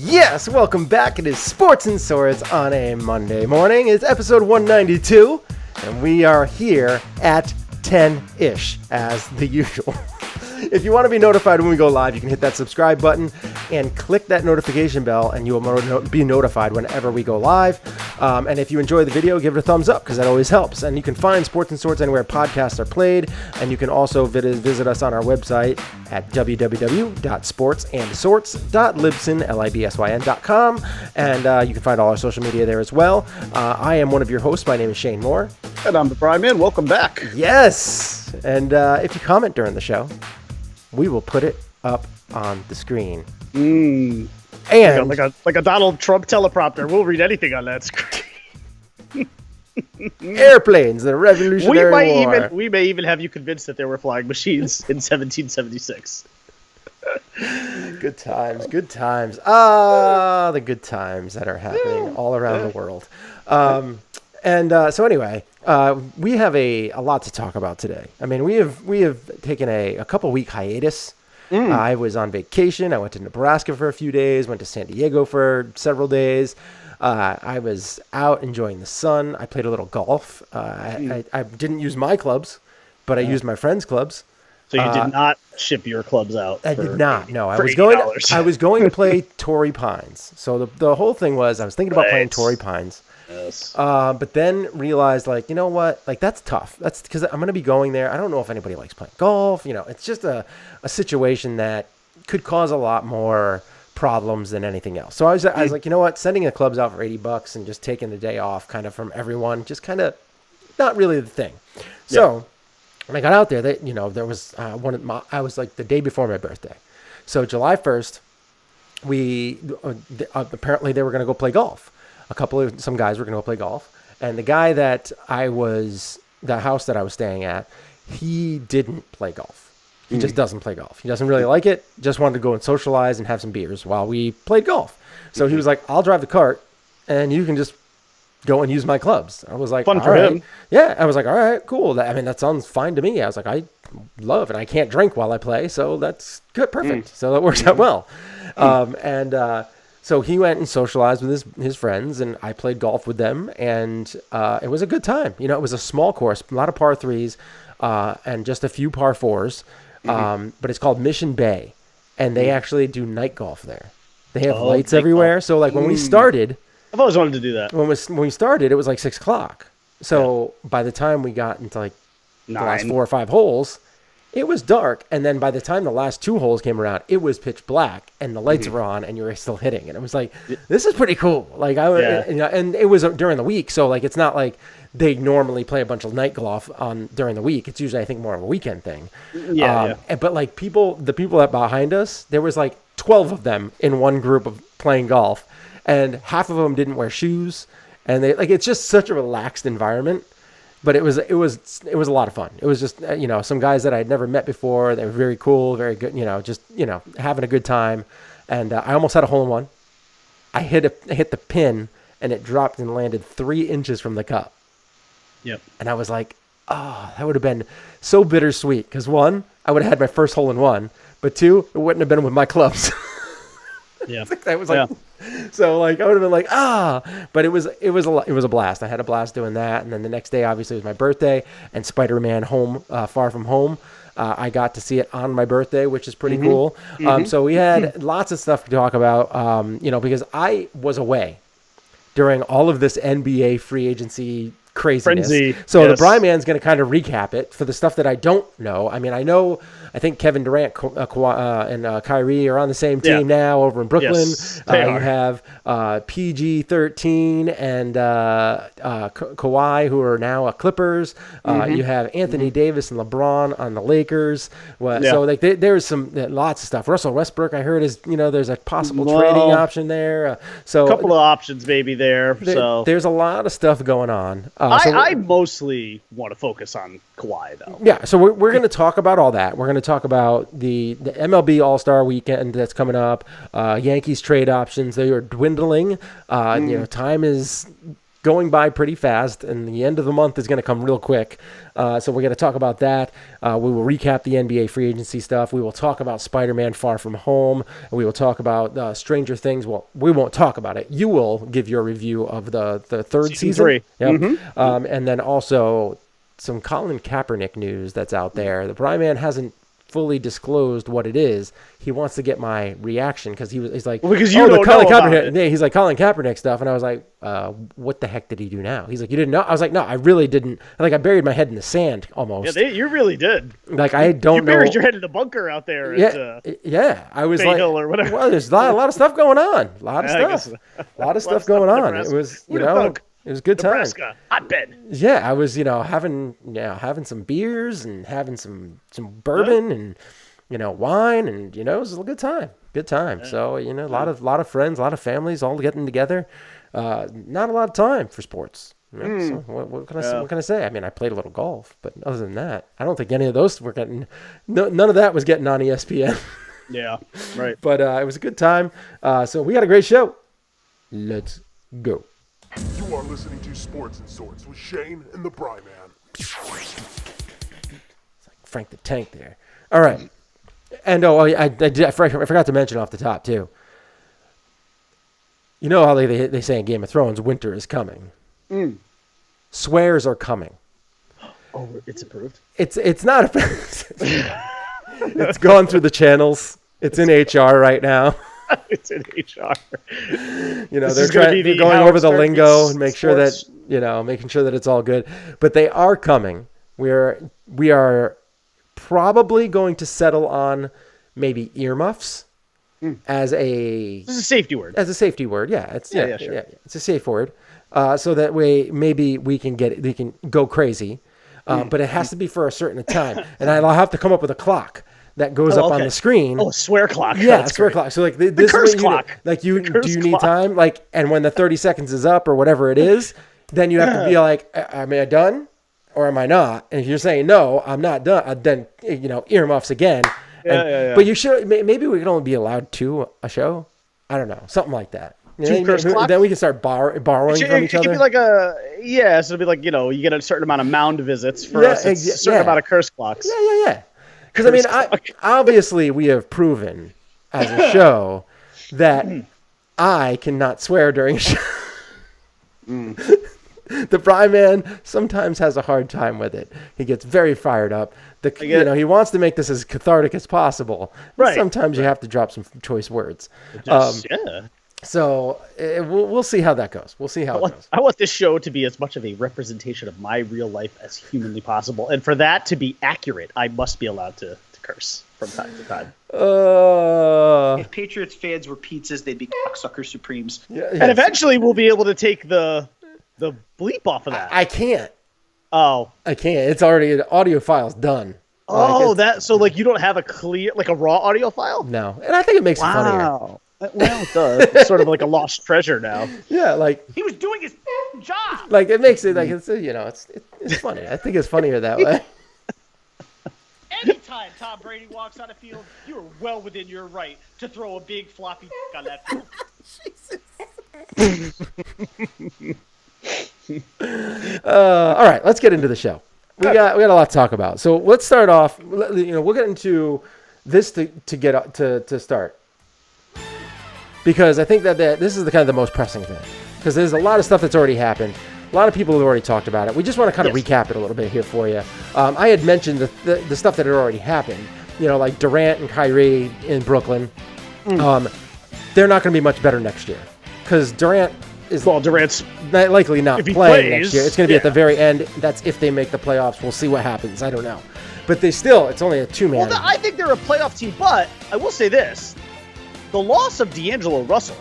Yes, welcome back. It is Sports and Swords on a Monday morning. It's episode 192, and we are here at 10-ish as the usual. If you want to be notified when we go live, you can hit that subscribe button and click that notification bell, and you will be notified whenever we go live. And if you enjoy the video, give it a thumbs up because that always helps. And you can find Sports and Swords anywhere podcasts are played. And you can also visit us on our website at www.sportsandsorts.libsyn.com. And you can find all our social media there as well. I am one of your hosts. My name is Shane Moore. And I'm the Prime Man. Welcome back. Yes. And if you comment during the show, we will put it up on the screen. And like a Donald Trump teleprompter. We'll read anything on that screen. Airplanes, the Revolutionary War. We may even have you convinced that there were flying machines in 1776. Good times, good times. Ah, the good times that are happening all around the world. So anyway, we have a lot to talk about today. I mean, we have taken a couple week hiatus. I was on vacation. I went to Nebraska for a few days, went to San Diego for several days. I was out enjoying the sun. I played a little golf. I didn't use my clubs, but I used my friends' clubs. So you did not ship your clubs out? I did not. No, I was going to play Torrey Pines. So the whole thing was I was thinking about playing Torrey Pines. Yes. But then realized, like, you know what? Like, that's tough. That's because I'm going to be going there. I don't know if anybody likes playing golf. You know, it's just a situation that could cause a lot more problems than anything else. So I was like, you know what? Sending the clubs out for $80 and just taking the day off kind of from everyone, just kind of not really the thing. So when I got out there, there was I was like the day before my birthday. So July 1st, apparently they were going to go play golf. Some guys were going to go play golf. And the guy the house that I was staying at, he didn't play golf. He just doesn't play golf. He doesn't really like it. Just wanted to go and socialize and have some beers while we played golf. So he was like, I'll drive the cart and you can just go and use my clubs. I was like, fun for him. Yeah. I was like, all right, cool. That sounds fine to me. I was like, I love and I can't drink while I play. So that's good. Perfect. So that works out well. So he went and socialized with his friends, and I played golf with them, and it was a good time. You know, it was a small course, a lot of par threes, and just a few par fours. But it's called Mission Bay, and they actually do night golf there. They have lights everywhere. So, like, when we started... I've always wanted to do that. When we started, it was like 6 o'clock. So by the time we got into, like, the last 4 or 5 holes... It was dark, and then by the time the last 2 holes came around, it was pitch black, and the lights were on, and you were still hitting. And it was like, this is pretty cool. Like and it was during the week, so like it's not like they normally play a bunch of night golf during the week. It's usually, I think, more of a weekend thing. But like the people that behind us, there was like 12 of them in one group of playing golf, and half of them didn't wear shoes, and it's just such a relaxed environment. But it was a lot of fun. It was just, some guys that I had never met before. They were very cool, very good, just having a good time. And I almost had a hole-in-one. I hit the pin, and it dropped and landed 3 inches from the cup. Yep. And I was like, oh, that would have been so bittersweet. Because 1, I would have had my first hole-in-one. But 2, it wouldn't have been with my clubs. Yeah. So like I would have been like, but it was a blast. I had a blast doing that. And then the next day, obviously, was my birthday, and Spider-Man Far From Home. I got to see it on my birthday, which is pretty cool. So we had lots of stuff to talk about, because I was away during all of this NBA free agency craziness. Frenzy. So the Bry Man's going to kind of recap it for the stuff that I don't know. I mean, I think Kevin Durant and Kyrie are on the same team now over in Brooklyn. Yes, they are. You have PG-13 and Kawhi, who are now Clippers. You have Anthony Davis and LeBron on the Lakers. So like there's lots of stuff. Russell Westbrook, I heard, is there's a possible trading option there. So a couple of options maybe there. There's a lot of stuff going on. I mostly want to focus on Kawhi, though. Yeah, so we're going to talk about all that. We're going to talk about the MLB All-Star Weekend that's coming up. Yankees trade options, they are dwindling. Time is going by pretty fast, and the end of the month is going to come real quick. So we're going to talk about that. We will recap the NBA free agency stuff. We will talk about Spider-Man Far From Home. And we will talk about Stranger Things. Well, we won't talk about it. You will give your review of the third season. 3. Yep. Mm-hmm. And then also some Colin Kaepernick news that's out there. The Bry Man hasn't fully disclosed what it is. He wants to get my reaction because he's like, because you don't Colin know about Kaepernick. it. Yeah, he's like Colin Kaepernick stuff, and I was like, what the heck did he do now? He's like, you didn't know? I was like, no, I really didn't. Like, I buried my head in the sand almost. Yeah, you really did. Like, I don't know. You buried your head in the bunker out there. Yeah, I was Bay like, Hill or whatever. Well, there's a lot of stuff going on. A lot of stuff. A lot of stuff going on. It was, it was a good time. Nebraska, hotbed. Yeah, I was, having some beers and having some bourbon and, wine, and, it was a good time. Good time. Yeah. So, a lot of friends, a lot of families all getting together. Not a lot of time for sports. So what can I say? I mean, I played a little golf, but other than that, I don't think any of those were getting. None of that was getting on ESPN. Yeah, right. But it was a good time. So we had a great show. Let's go. You are listening to Sports and Sorts with Shane and the Bry Man. It's like Frank the Tank there. All right. And I forgot to mention off the top too. You know how they say in Game of Thrones, winter is coming. Swears are coming. Oh, it's approved? It's not approved. It's gone through the channels. It's in HR right now. It's in HR. They're going over the lingo and make sure that making sure that it's all good. But they are coming. We are probably going to settle on maybe earmuffs as a safety word. As a safety word, yeah. It's sure. It's a safe word. So that way maybe we can go crazy. But it has to be for a certain time. And I'll have to come up with a clock that goes up on the screen. Oh, a swear clock. Yeah, a swear clock. So like this curse clock. Do you need time? Like, and when the 30 seconds is up or whatever it is, then you have to be like, am I done or am I not? And if you're saying no, I'm not done, then earmuffs again. Yeah. But you should. Maybe we can only be allowed 2 a show. I don't know, something like that. Then we can start borrowing from each other. It could be like so it'll be like you get a certain amount of mound visits for us. It's a certain amount of curse clocks. Yeah. Because obviously we have proven as a show that I cannot swear during a show. The Bry Man sometimes has a hard time with it. He gets very fired up. He wants to make this as cathartic as possible. Right. Sometimes you have to drop some choice words. So we'll see how that goes. We'll see how it goes. I want this show to be as much of a representation of my real life as humanly possible. And for that to be accurate, I must be allowed to curse from time to time. If Patriots fans were pizzas, they'd be cocksucker supremes. Yeah. And eventually we'll be able to take the bleep off of that. I can't. Oh. I can't. It's already, the audio file's done. So you don't have a clear, like a raw audio file? No. And I think it makes it funnier. Well, it does. It's sort of like a lost treasure now. Yeah, like he was doing his job. Like it makes it like it's it's funny. I think it's funnier that way. Anytime Tom Brady walks on the field, you are well within your right to throw a big floppy on that field. All right, let's get into the show. We got a lot to talk about. So let's start off. We'll get into this to start. Because I think that this is the most pressing thing. Because there's a lot of stuff that's already happened. A lot of people have already talked about it. We just want to kind of recap it a little bit here for you. I had mentioned the stuff that had already happened. Like Durant and Kyrie in Brooklyn. They're not going to be much better next year. Because Durant's likely not playing next year. It's going to be at the very end. That's if they make the playoffs. We'll see what happens. I don't know. But it's only a 2-man. Well, I think they're a playoff team. But I will say this. The loss of D'Angelo Russell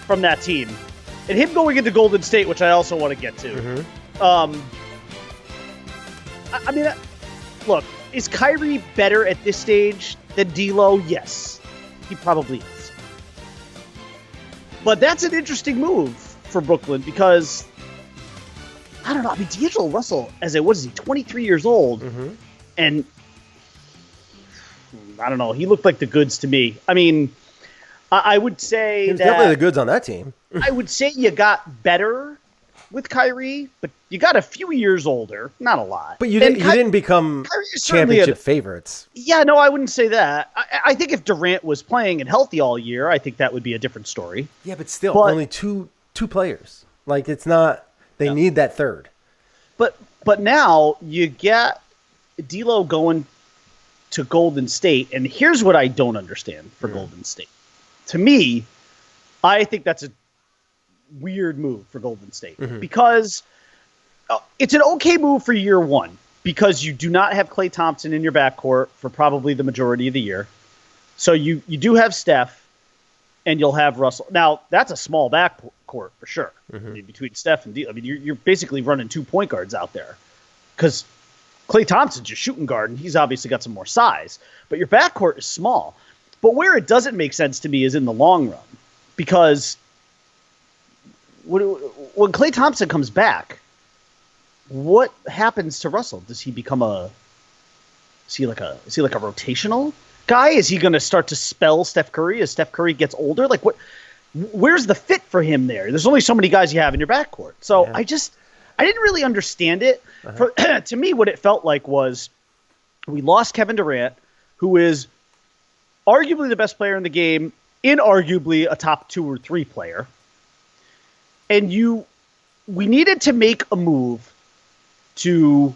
from that team, and him going into Golden State, which I also want to get to. Look, is Kyrie better at this stage than D'Lo? Yes, he probably is. But that's an interesting move for Brooklyn because, I don't know, D'Angelo Russell, what is he, 23 years old, and I don't know. He looked like the goods to me. I mean, I would say he was that definitely the goods on that team. I would say you got better with Kyrie, but you got a few years older, not a lot. But you didn't become championship favorites. Yeah, no, I wouldn't say that. I think if Durant was playing and healthy all year, I think that would be a different story. Yeah, but still, only two players. Like, it's not. They need that third. But now you get D'Lo going to Golden State, and here's what I don't understand for Golden State. To me, I think that's a weird move for Golden State because it's an okay move for year one because you do not have Klay Thompson in your backcourt for probably the majority of the year. So you do have Steph and you'll have Russell. Now, that's a small backcourt for sure. I mean, between Steph and D. I mean, you're basically running 2 point guards out there because Klay Thompson's your shooting guard and he's obviously got some more size. But your backcourt is small. But where it doesn't make sense to me is in the long run because when Klay Thompson comes back, what happens to Russell? Does he become is he like a rotational guy? Is he going to start to spell Steph Curry as Steph Curry gets older? Like where's the fit for him there? There's only so many guys you have in your backcourt. So I didn't really understand it. To me, what it felt like was we lost Kevin Durant, who is arguably the best player in the game, inarguably a top 2 or 3 player. And we needed to make a move to,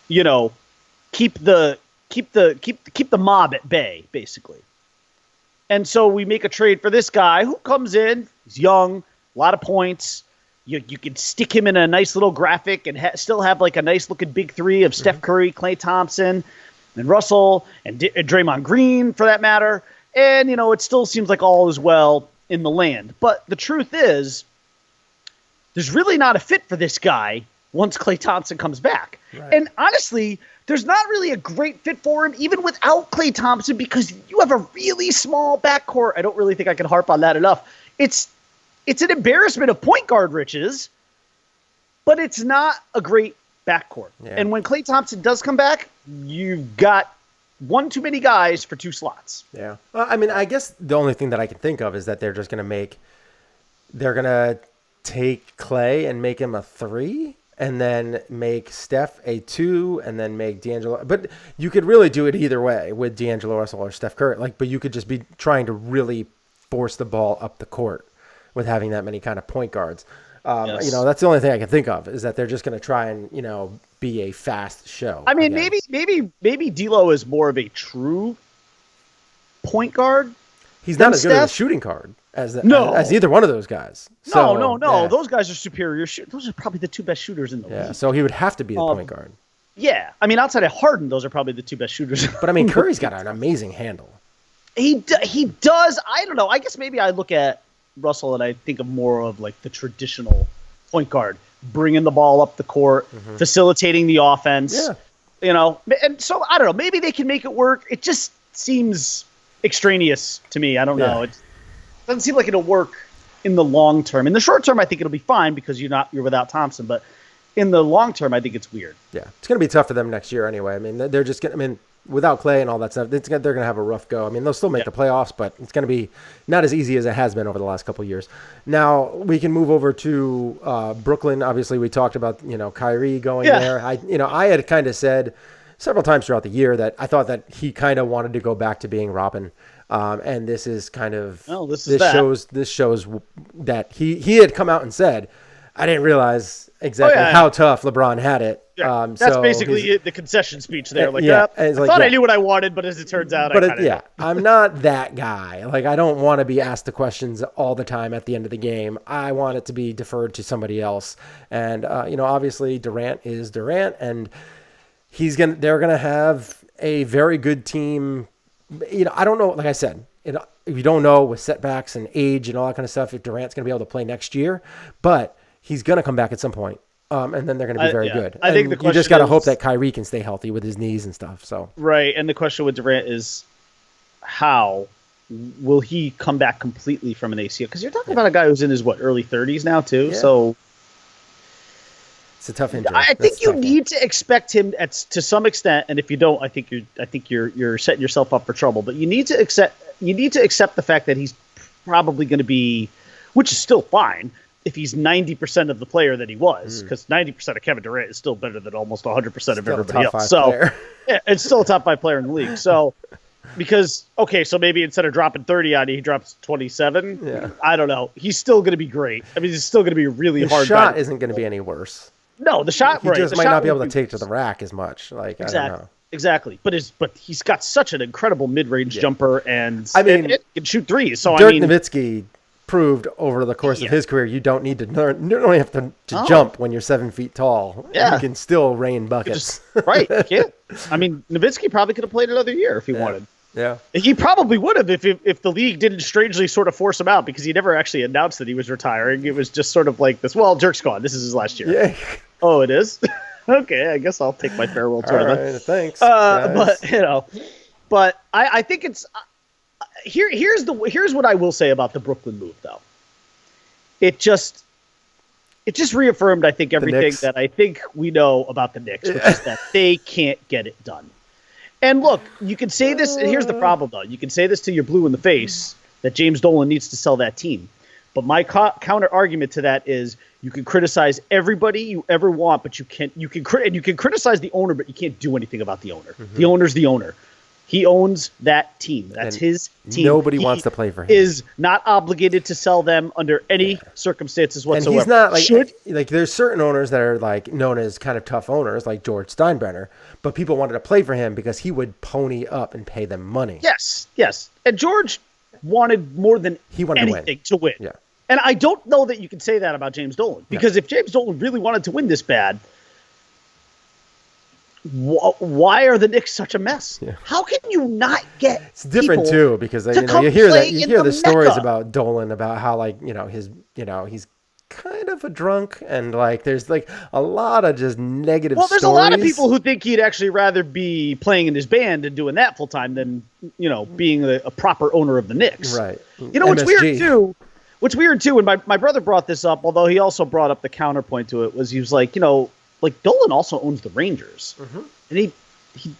keep the mob at bay, basically. And so we make a trade for this guy who comes in. He's young, a lot of points. You can stick him in a nice little graphic and still have like a nice looking big 3 of Steph Curry, Klay Thompson, and Russell, and Draymond Green for that matter. And, it still seems like all is well in the land. But the truth is, there's really not a fit for this guy once Klay Thompson comes back. Right. And honestly, there's not really a great fit for him even without Klay Thompson because you have a really small backcourt. I don't really think I can harp on that enough. It's an embarrassment of point guard riches, but it's not a great backcourt. Yeah. And when Klay Thompson does come back, you've got one too many guys for 2 slots. Yeah. Well, I mean, I guess the only thing that I can think of is that they're just going to take Klay and make him a 3 and then make Steph a 2 and then make D'Angelo. But you could really do it either way with D'Angelo Russell or Steph Curry. But you could just be trying to really force the ball up the court with having that many kind of point guards. Yes. That's the only thing I can think of is that they're just going to try and, be a fast show. I mean, maybe D'Lo is more of a true point guard. He's not as good as a shooting guard as either one of those guys. So, no. Yeah. Those guys are superior. Those are probably the 2 best shooters in the league. So he would have to be the point guard. Yeah. I mean, outside of Harden, those are probably the 2 best shooters. But I mean, Curry's got an amazing handle. He does. I don't know. I guess maybe I look at Russell and I think of more of like the traditional point guard, bringing the ball up the court, facilitating the offense, and so I don't know, maybe they can make it work. It just seems extraneous to me. I don't know. It doesn't seem like it'll work in the long term. In the short term, I think it'll be fine because you're without Thompson, but in the long term, I think it's weird. Yeah. It's going to be tough for them next year anyway. I mean, they're just without Klay and all that stuff, they're going to have a rough go. I mean, they'll still make the playoffs, but it's going to be not as easy as it has been over the last couple of years. Now, we can move over to Brooklyn. Obviously, we talked about, Kyrie going there. I had kind of said several times throughout the year that I thought that he kind of wanted to go back to being Robin. And this is kind of this shows that he had come out and said, I didn't realize exactly how tough LeBron had it. Yeah. That's basically the concession speech there. I thought I knew what I wanted, but as it turns out, I'm not that guy. Like, I don't want to be asked the questions all the time at the end of the game. I want it to be deferred to somebody else. And obviously Durant is Durant, and they're gonna have a very good team. I don't know. Like I said, you don't know with setbacks and age and all that kind of stuff if Durant's gonna be able to play next year, but he's gonna come back at some point. And then they're going to be very good. I think you just got to hope that Kyrie can stay healthy with his knees and stuff. So right, and the question with Durant is, how will he come back completely from an ACL? Because you're talking about a guy who's in his early 30s now too. Yeah. So It's a tough injury. I think you need to expect him to some extent, and if you don't, I think you're setting yourself up for trouble. But you need to accept the fact that he's probably going to be, which is still fine, if he's 90% of the player that he was, because 90% of Kevin Durant is still better than almost 100% of everybody else. So yeah, it's still a top 5 player in the league. So because so maybe instead of dropping 30 on you, he drops 27. Yeah. I don't know. He's still going to be great. I mean, he's still going to be a really hard. The shot isn't going to be any worse. No, the shot. He just might not be able to take to the rack as much. Like exactly. I don't know. Exactly, but he's got such an incredible mid-range jumper, and it can shoot threes. So Dirk Nowitzki proved over the course of his career, you don't need to learn. You don't have to jump when you're 7 feet tall. Yeah. You can still rain buckets. Right? Yeah. I mean, Nowitzki probably could have played another year if he wanted. Yeah. He probably would have if the league didn't strangely sort of force him out, because he never actually announced that he was retiring. It was just sort of like this. Well, Dirk's gone. This is his last year. Yeah. Oh, it is. Okay, I guess I'll take my farewell tour. Right, thanks. But I think it's here's what I will say about the Brooklyn move, though. It just reaffirmed, I think, everything that I think we know about the Knicks, which is that they can't get it done. And look, you can say this. And here's the problem, though. You can say this till you're blue in the face that James Dolan needs to sell that team. But my counter argument to that is you can criticize everybody you ever want, but you can criticize the owner, but you can't do anything about the owner. Mm-hmm. The owner's the owner. He owns that team. That's his team. Nobody wants to play for him. Is not obligated to sell them under any circumstances whatsoever. And he's not like there's certain owners that are like known as kind of tough owners, like George Steinbrenner, but people wanted to play for him because he would pony up and pay them money. Yes. And George wanted more than anything to win. Yeah. And I don't know that you can say that about James Dolan, because if James Dolan really wanted to win this bad, why are the Knicks such a mess? Yeah. How can you not get? It's different too, because you hear the stories about Dolan, about how he's kind of a drunk, and there's a lot of just negative. Well, there's a lot of people who think he'd actually rather be playing in his band and doing that full time than being a proper owner of the Knicks. Right. What's weird too. What's weird too, and my brother brought this up, although he also brought up the counterpoint to it, was he was like, Dolan also owns the Rangers, and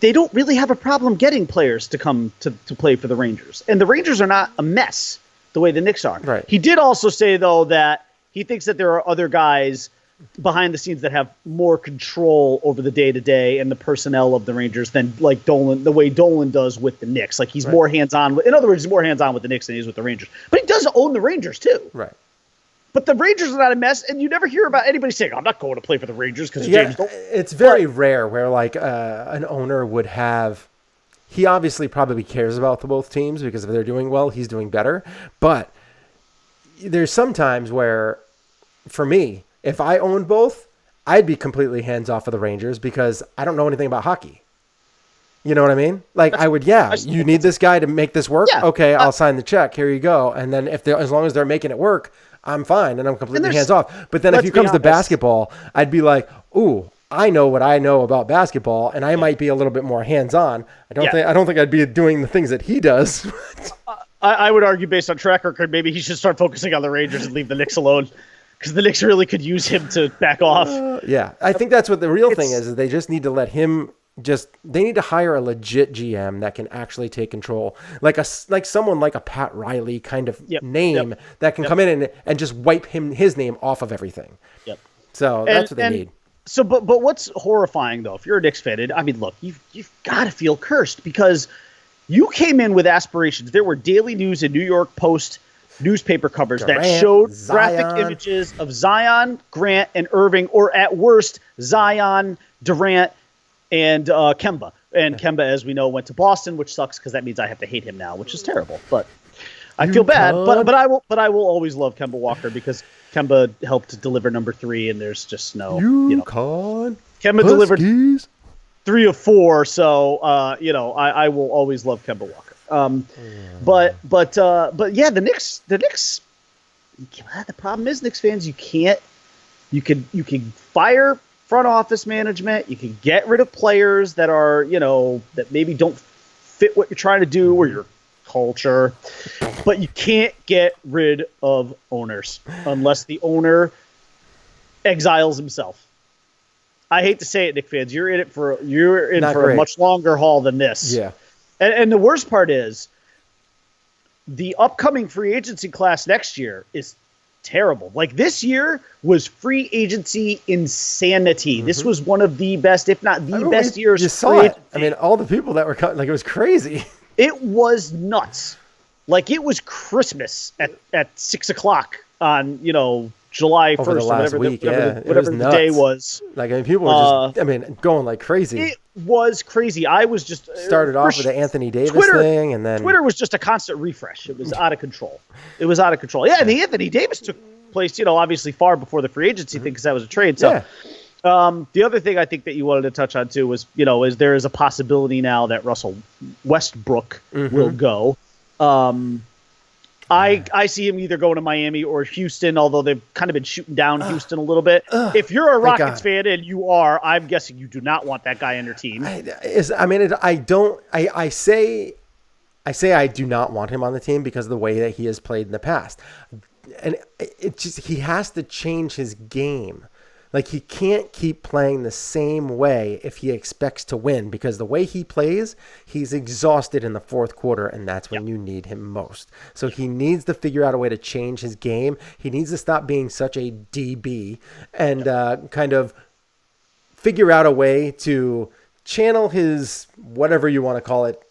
they don't really have a problem getting players to come to play for the Rangers, and the Rangers are not a mess the way the Knicks are. Right. He did also say though that he thinks that there are other guys behind the scenes that have more control over the day-to-day and the personnel of the Rangers than Dolan, the way Dolan does with the Knicks. Like he's more hands-on. In other words, he's more hands-on with the Knicks than he is with the Rangers. But he does own the Rangers too. Right. But the Rangers are not a mess, and you never hear about anybody saying, I'm not going to play for the Rangers because of James Dolan. It's very rare where an owner would have. He obviously probably cares about both teams, because if they're doing well, he's doing better. But there's some times where, for me, if I owned both, I'd be completely hands off of the Rangers because I don't know anything about hockey. You know what I mean? I would, you need this guy to make this work? Yeah. Okay, I'll sign the check. Here you go. And then as long as they're making it work, I'm fine and I'm completely hands off. But then if it comes to basketball, I'd be like, ooh, I know what I know about basketball, and I might be a little bit more hands on. I don't think I'd be doing the things that he does. I would argue, based on track record, maybe he should start focusing on the Rangers and leave the Knicks alone, because the Knicks really could use him to back off. I think that's what the real thing is they just need to let him they need to hire a legit GM that can actually take control, like someone like a Pat Riley kind of name that can come in and just wipe his name off of everything. Yep. So that's what they need. So, but what's horrifying though, if you're a Knicks fan, I mean, look, you've got to feel cursed, because you came in with aspirations. There were Daily News and New York Post newspaper covers that showed graphic images of Zion, Grant, and Irving, or at worst, Zion, Durant, and Kemba. And Kemba, as we know, went to Boston, which sucks because that means I have to hate him now, which is terrible. But I feel bad. But I will always love Kemba Walker, because Kemba helped deliver number 3, and there's just no Kemba delivered 3 of 4, so I will always love Kemba Walker. But yeah, the Knicks. The problem is, Knicks fans, you can fire front office management. You can get rid of players that are, that maybe don't fit what you're trying to do or your culture, but you can't get rid of owners unless the owner exiles himself. I hate to say it, Knicks fans, you're in for a much longer haul than this. Yeah. And the worst part is the upcoming free agency class next year is terrible. Like this year was free agency insanity. This was one of the best, if not the best years. You saw it. I mean, all the people that were coming, like it was crazy. It was nuts. Like it was Christmas at 6:00 on, July 1st, over the last week, whatever the day was. Like, I mean, people were just, going like crazy. It was crazy. I was just started off with the Anthony Davis thing, and then Twitter was just a constant refresh. It was out of control. Yeah, and the Anthony Davis took place, obviously far before the free agency thing because that was a trade. So, the other thing I think that you wanted to touch on too was, is there is a possibility now that Russell Westbrook will go. I see him either going to Miami or Houston, although they've kind of been shooting down Houston a little bit. If you're a Rockets fan, and you are, I'm guessing you do not want that guy on your team. I say I do not want him on the team because of the way that he has played in the past. And he has to change his game. Like, he can't keep playing the same way if he expects to win, because the way he plays, he's exhausted in the fourth quarter, and that's when you need him most. So he needs to figure out a way to change his game. He needs to stop being such a DB and kind of figure out a way to channel his, whatever you want to call it,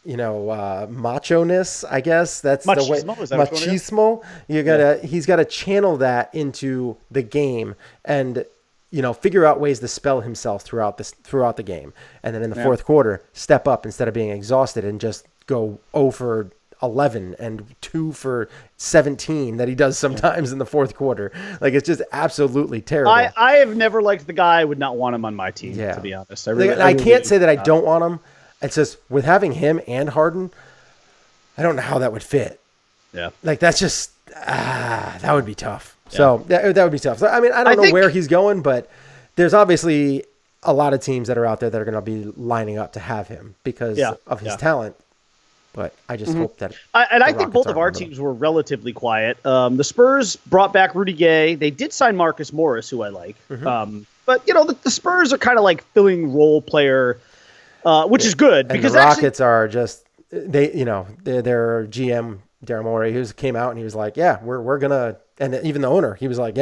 macho-ness, I guess. That's the way. Machismo. He's got to channel that into the game and, figure out ways to spell himself throughout the game. And then in the fourth quarter, step up instead of being exhausted and just go 0 for 11 and 2 for 17 that he does sometimes in the fourth quarter. Like, it's just absolutely terrible. I have never liked the guy. I would not want him on my team, to be honest. I can't say that I don't want him. It's just with having him and Harden, I don't know how that would fit. Yeah. Like, that's just, that would be tough. Yeah. So that would be tough. So, I mean, I don't know where he's going, but there's obviously a lot of teams that are out there that are going to be lining up to have him because of his talent. But I just hope that. I think both of our teams were relatively quiet. The Spurs brought back Rudy Gay. They did sign Marcus Morris, who I like. But, the Spurs are kind of like filling role player, which is good. And because the Rockets are just, their GM, Daryl Morey, who came out and he was like, we're going to, and even the owner, he was like,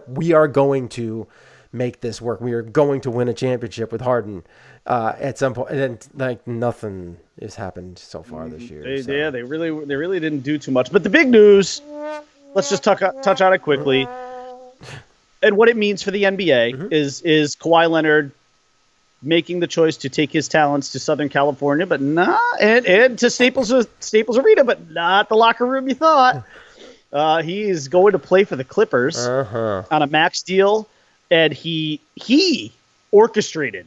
we are going to make this work. We are going to win a championship with Harden at some point. And then, like, nothing has happened so far this year. Yeah, they really didn't do too much. But the big news, let's just touch on it quickly. And what it means for the NBA is Kawhi Leonard making the choice to take his talents to Southern California, but and to Staples Arena, but not the locker room you thought. He is going to play for the Clippers on a max deal, and he orchestrated.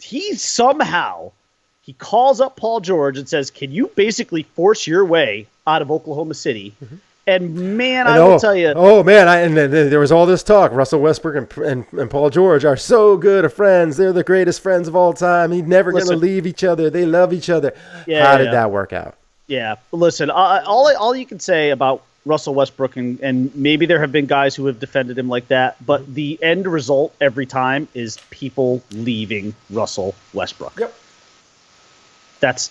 He calls up Paul George and says, "Can you basically force your way out of Oklahoma City?" And man, I will tell you. Oh man, and then there was all this talk. Russell Westbrook and Paul George are so good of friends. They're the greatest friends of all time. He's never going to leave each other. They love each other. How did that work out? Yeah, listen. All you can say about Russell Westbrook, and maybe there have been guys who have defended him like that, but the end result every time is people leaving Russell Westbrook. Yep. That's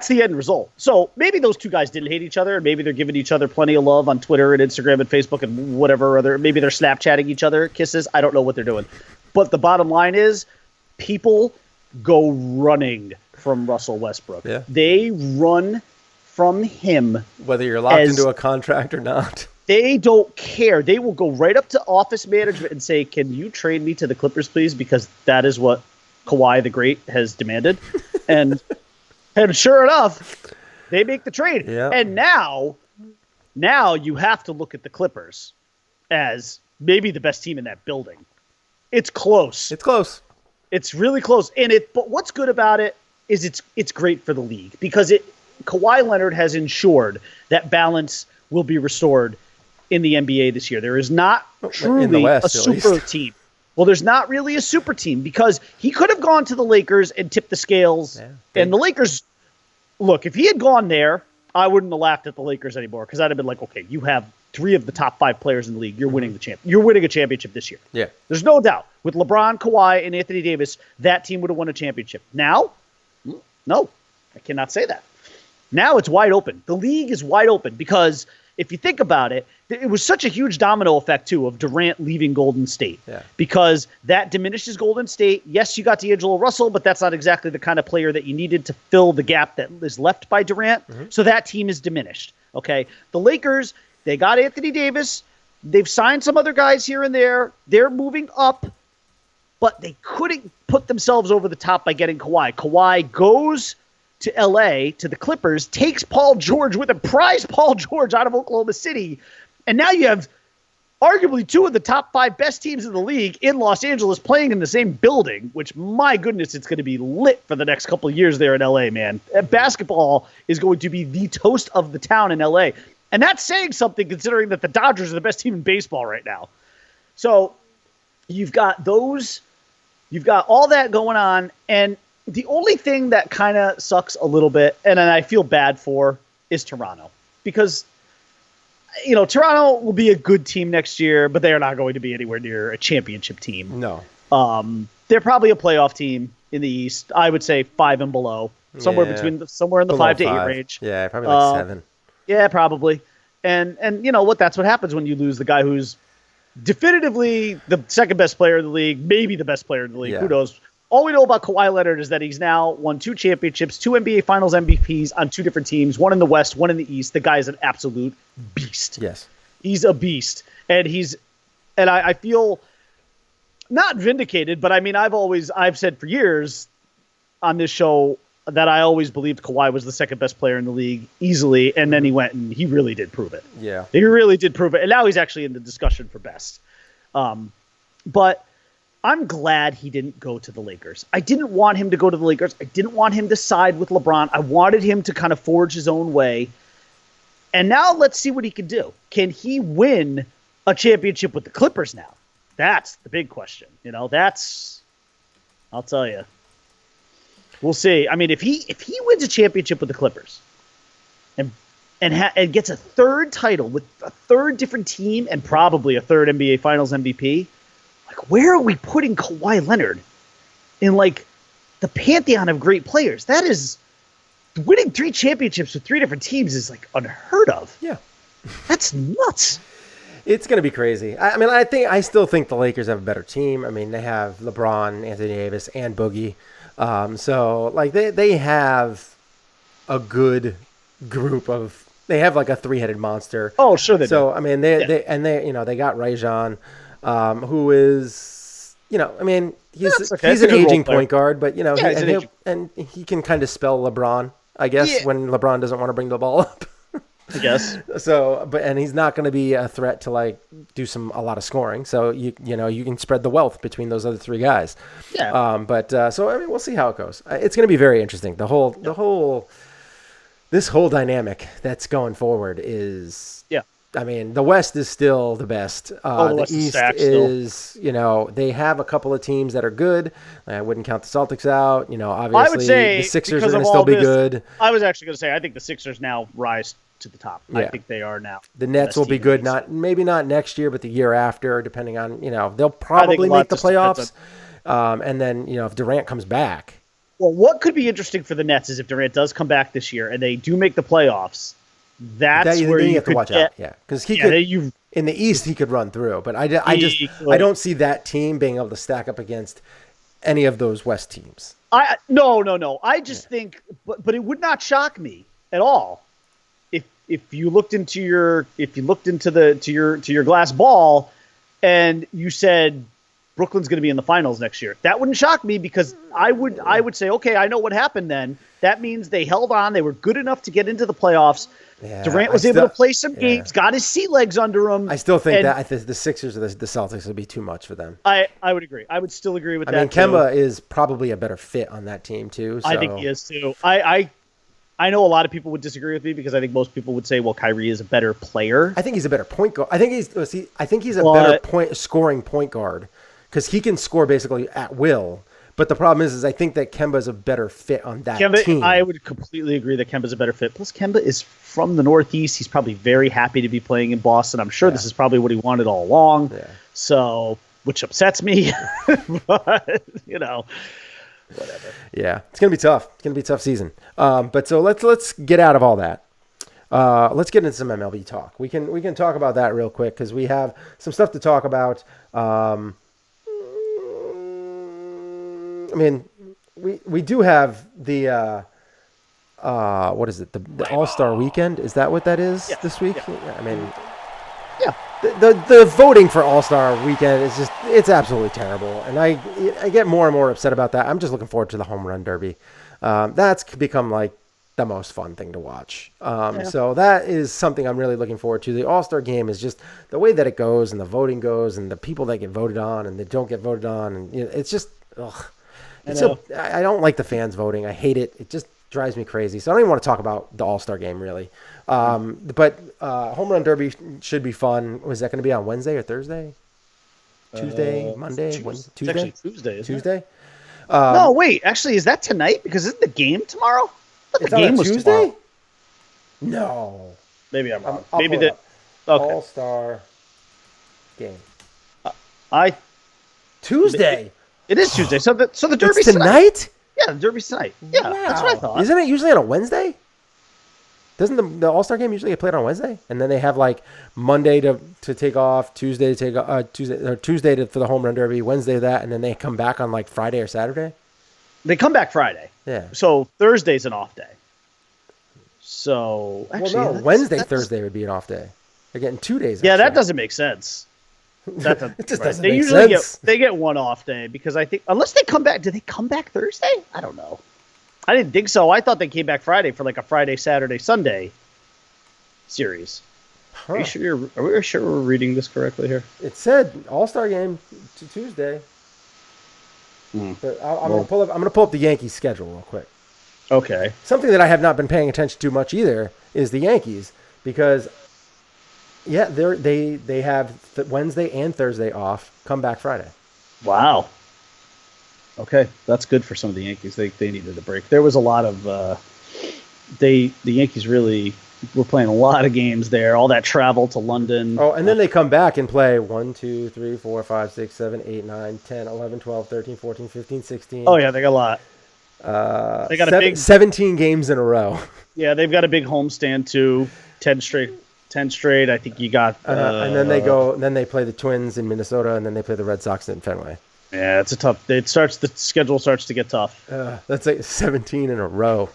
the end result. So maybe those two guys didn't hate each other, and maybe they're giving each other plenty of love on Twitter and Instagram and Facebook and whatever other. Maybe they're Snapchatting each other kisses. I don't know what they're doing. But the bottom line is people go running from Russell Westbrook. Yeah. They run from him. Whether you're locked into a contract or not. They don't care. They will go right up to office management and say, "Can you trade me to the Clippers, please? Because that is what Kawhi the Great has demanded." And sure enough, they make the trade. Yeah. And now you have to look at the Clippers as maybe the best team in that building. It's close. It's close. It's really close. But what's good about it is it's great for the league because Kawhi Leonard has ensured that balance will be restored in the NBA this year. There is not truly a super team. Well, there's not really a super team because he could have gone to the Lakers and tipped the scales. Yeah. And the Lakers, look, if he had gone there, I wouldn't have laughed at the Lakers anymore because I'd have been like, okay, you have 3 of the top 5 players in the league. You're winning You're winning a championship this year. Yeah. There's no doubt. With LeBron, Kawhi, and Anthony Davis, that team would have won a championship. Now, no, I cannot say that. Now it's wide open. The league is wide open because if you think about it, it was such a huge domino effect, too, of Durant leaving Golden State. Yeah. Because that diminishes Golden State. Yes, you got D'Angelo Russell, but that's not exactly the kind of player that you needed to fill the gap that is left by Durant. Mm-hmm. So that team is diminished. Okay. The Lakers, they got Anthony Davis. They've signed some other guys here and there. They're moving up, but they couldn't put themselves over the top by getting Kawhi. Kawhi goes to L.A., to the Clippers, takes Paul George with a prize Paul George out of Oklahoma City, and now you have arguably two of the top 5 best teams in the league in Los Angeles playing in the same building, which, my goodness, it's going to be lit for the next couple of years there in L.A., man. Basketball is going to be the toast of the town in L.A., and that's saying something considering that the Dodgers are the best team in baseball right now. So you've got all that going on, and the only thing that kind of sucks a little bit, and I feel bad for, is Toronto. Because, Toronto will be a good team next year, but they are not going to be anywhere near a championship team. No. They're probably a playoff team in the East. I would say 5 and below. Somewhere in the below 5 to 8 range. Yeah, probably like 7. Yeah, probably. And you know what? That's what happens when you lose the guy who's definitively the second best player in the league, maybe the best player in the league. Yeah. Who knows? All we know about Kawhi Leonard is that he's now won 2 championships, 2 NBA Finals MVPs on 2 different teams, one in the West, one in the East. The guy is an absolute beast. Yes. He's a beast. And I feel not vindicated, but I mean, I've said for years on this show that I always believed Kawhi was the second best player in the league easily. And then he went and he really did prove it. Yeah. He really did prove it. And now he's actually in the discussion for best. But I'm glad he didn't go to the Lakers. I didn't want him to go to the Lakers. I didn't want him to side with LeBron. I wanted him to kind of forge his own way. And now let's see what he can do. Can he win a championship with the Clippers now? That's the big question. I'll tell you. We'll see. I mean, if he wins a championship with the Clippers and gets a third title with a third different team and probably a third NBA Finals MVP, like, where are we putting Kawhi Leonard in, like, the pantheon of great players? That is, winning 3 championships with 3 different teams is, like, unheard of. Yeah. That's nuts. It's going to be crazy. I still think the Lakers have a better team. I mean, they have LeBron, Anthony Davis, and Boogie. So, like, they have a good group of – they have, like, a 3-headed monster. Oh, sure they do. So, I mean, they got Rajon. Who is, he's an aging point guard, but, he can kind of spell LeBron, I guess, when LeBron doesn't want to bring the ball up. I guess. So, and he's not going to be a threat to, like, do a lot of scoring. So, you can spread the wealth between those other 3 guys. Yeah. We'll see how it goes. It's going to be very interesting. This whole dynamic that's going forward is, I mean, the West is still the best. The East is, they have a couple of teams that are good. I wouldn't count the Celtics out. Obviously, I would say the Sixers are going to still be good. I was actually going to say, I think the Sixers now rise to the top. Yeah. I think they are now. The Nets will be good. Maybe not next year, but the year after, depending on, they'll probably make the playoffs. And then, if Durant comes back. Well, what could be interesting for the Nets is if Durant does come back this year and they do make the playoffs. That's where you have to watch out. Yeah, because he could in the East he could run through, but I don't see that team being able to stack up against any of those West teams. No. I just think, but it would not shock me at all if you looked into your glass ball and you said Brooklyn's going to be in the finals next year. That wouldn't shock me because I would say, okay, I know what happened then. That means they held on. They were good enough to get into the playoffs. Yeah, Durant was able to play some games, got his sea legs under him. I still think that the Sixers or the Celtics would be too much for them. I would agree. I would still agree with that. I mean, Kemba is probably a better fit on that team too. So. I think he is too. I know a lot of people would disagree with me because I think most people would say, well, Kyrie is a better player. I think he's a better point guard. I think he's a better scoring point guard because he can score basically at will. But the problem is I think that Kemba is a better fit on that team. I would completely agree that Kemba's a better fit. Plus, Kemba is from the Northeast. He's probably very happy to be playing in Boston. I'm sure this is probably what he wanted all along. Yeah. So, which upsets me. But, whatever. Yeah, it's gonna be tough. It's gonna be a tough season. But so let's get out of all that. Let's get into some MLB talk. We can talk about that real quick because we have some stuff to talk about. I mean, we do have the what is it? The All-Star Weekend? Is that what that is this week? Yeah. I mean, yeah. The voting for All-Star Weekend is it's absolutely terrible, and I get more and more upset about that. I'm just looking forward to the Home Run Derby. That's become like the most fun thing to watch. So that is something I'm really looking forward to. The All-Star Game is just the way that it goes, and the voting goes, and the people that get voted on and that don't get voted on, and it's just ugh. I don't like the fans voting. I hate it. It just drives me crazy. So I don't even want to talk about the All-Star Game really. But Home Run Derby should be fun. Was that going to be on Wednesday or Thursday? Tuesday, Monday, Wednesday, Tuesday? It's actually Tuesday. Tuesday? No, wait. Actually, is that tonight? Because isn't the game tomorrow? It's the game was Tuesday? Tomorrow. No. Maybe I'm wrong. I'll Maybe pull it up. Okay. All-Star Game. Tuesday. It is Tuesday. So the Derby's it's tonight? Yeah, the Derby's tonight. Yeah, wow. That's what I thought. Isn't it usually on a Wednesday? Doesn't the All-Star Game usually get played on Wednesday? And then they have like Monday to take off, Tuesday to take off, Tuesday for the Home Run Derby, Wednesday that, and then they come back on like Friday or Saturday? They come back Friday. Yeah. So Thursday's an off day. So actually, Wednesday, Thursday would be an off day. They're getting 2 days. Yeah, that doesn't make sense. It just doesn't they make usually sense. they get one off day because I think unless they come back, do they come back Thursday? I don't know. I didn't think so. I thought they came back Friday for like a Friday, Saturday, Sunday series. Huh. Are we sure we're reading this correctly here? It said All-Star Game to Tuesday. But I'm gonna pull up the Yankees schedule real quick. Okay. Something that I have not been paying attention to much either is the Yankees because they have Wednesday and Thursday off. Come back Friday. Wow. Okay, that's good for some of the Yankees. They needed a break. There was a lot of the Yankees really were playing a lot of games there. All that travel to London. Oh, and then they come back and play 1, 2, 3, 4, 5, 6, 7, 8, 9, 10, 11, 12, 13, 14, 15, 16. Oh yeah, they got a lot. They got 17 games in a row. Yeah, they've got a big homestand too. 10 straight. I think you got. And then they go. Then they play the Twins in Minnesota, and then they play the Red Sox in Fenway. Yeah, it's a tough. The schedule starts to get tough. That's like 17 in a row.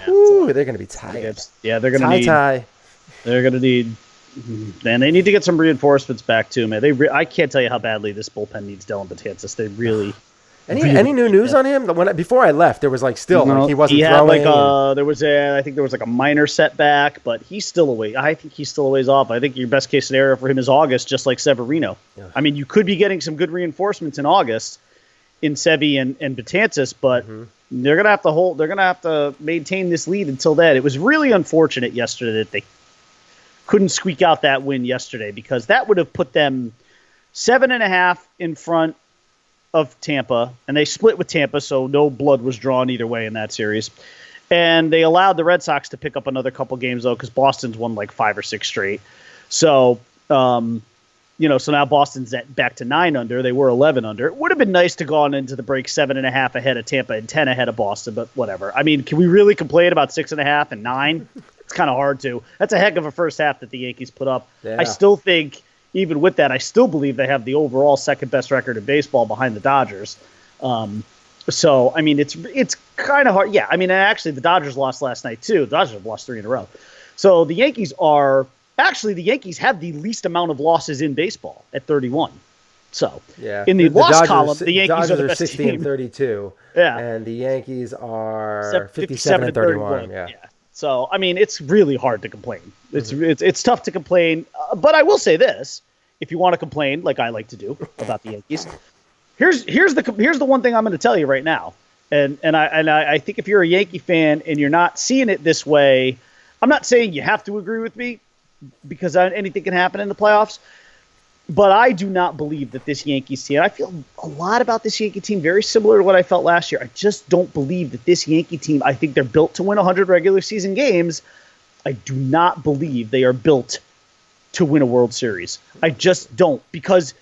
Woo, they're going to be tired. Yeah, they're going to need. They're going to need. Man, they need to get some reinforcements back too, man. I can't tell you how badly this bullpen needs Dylan Betances. They really. Any new news on him? Before I left, there was like still like he wasn't throwing. I think there was like a minor setback, but he's still away. I think he's still a ways off. I think your best case scenario for him is August, just like Severino. Yeah. I mean, you could be getting some good reinforcements in August in Sevy and Betances, but they're gonna have to They're gonna have to maintain this lead until then. It was really unfortunate yesterday that they couldn't squeak out that win yesterday because that would have put them 7.5 in front of Tampa, and they split with Tampa, so no blood was drawn either way in that series. And they allowed the Red Sox to pick up another couple games, though, because Boston's won like 5 or 6 straight. So, so now Boston's back to 9 under. They were 11 under. It would have been nice to go on into the break 7.5 ahead of Tampa and 10 ahead of Boston, but whatever. I mean, can we really complain about 6.5 and 9? It's kind of hard to. That's a heck of a first half that the Yankees put up. Yeah. I still think, even with that, I still believe they have the overall second best record in baseball behind the Dodgers. So, I mean, it's kind of hard. Yeah, I mean, actually, the Dodgers lost last night, too. The Dodgers have lost 3 in a row. So the Yankees have the least amount of losses in baseball at 31. So, in the loss Dodgers, column, the Yankees Dodgers are the best 60 team. and 32. Yeah. And the Yankees are 57 and 31. Yeah. So, I mean, it's really hard to complain. It's tough to complain. But I will say this. If you want to complain, like I like to do, about the Yankees, here's the one thing I'm going to tell you right now. And I think if you're a Yankee fan and you're not seeing it this way, I'm not saying you have to agree with me because anything can happen in the playoffs. But I do not believe that this Yankees team, I feel a lot about this Yankee team, very similar to what I felt last year. I just don't believe that this Yankee team, I think they're built to win 100 regular season games. I do not believe they are built to win a World Series. I just don't, because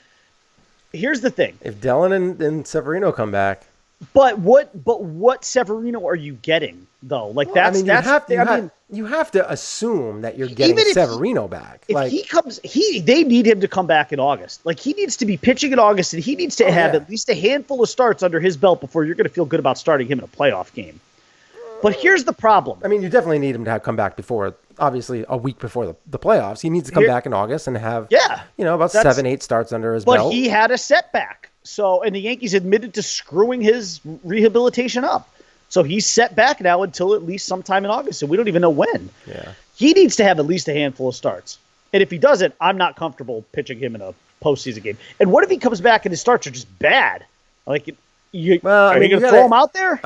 here's the thing. If Dellin and Severino come back. But what Severino are you getting though? Like you have to assume that you're getting Severino back. If he comes, they need him to come back in August. Like he needs to be pitching in August, and he needs to have at least a handful of starts under his belt before you're going to feel good about starting him in a playoff game. But here's the problem. I mean, you definitely need him to come back before, obviously, a week before the playoffs. He needs to come back in August and have, about 7-8 starts under his belt. But he had a setback. So, and the Yankees admitted to screwing his rehabilitation up. So he's set back now until at least sometime in August, and we don't even know when. Yeah. He needs to have at least a handful of starts. And if he doesn't, I'm not comfortable pitching him in a postseason game. And what if he comes back and his starts are just bad? Like, are you going to throw him out there?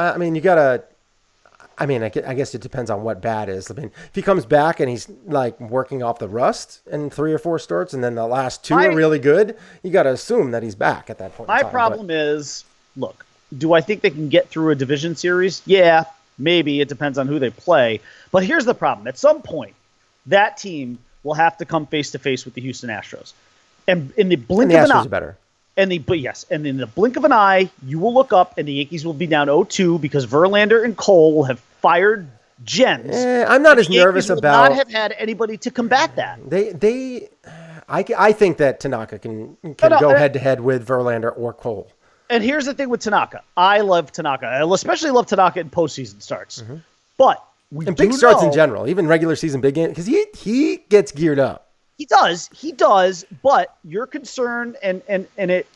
I guess it depends on what bad is. I mean, if he comes back and he's like working off the rust in 3 or 4 starts, and then the last 2 are really good, you got to assume that he's back at that point. My problem is, look, do I think they can get through a division series? Yeah, maybe. It depends on who they play. But here's the problem: at some point, that team will have to come face to face with the Houston Astros, and in the blink of an eye, are better. And in the blink of an eye, you will look up and the Yankees will be down 0-2 because Verlander and Cole will have fired gems. I'm not as nervous about. Not have had anybody to combat that. I think that Tanaka can go head to head with Verlander or Cole. And here's the thing with Tanaka. I love Tanaka. I especially love Tanaka in postseason starts. Mm-hmm. But big starts in general, even regular season big game, because he gets geared up. He does, but your concern it's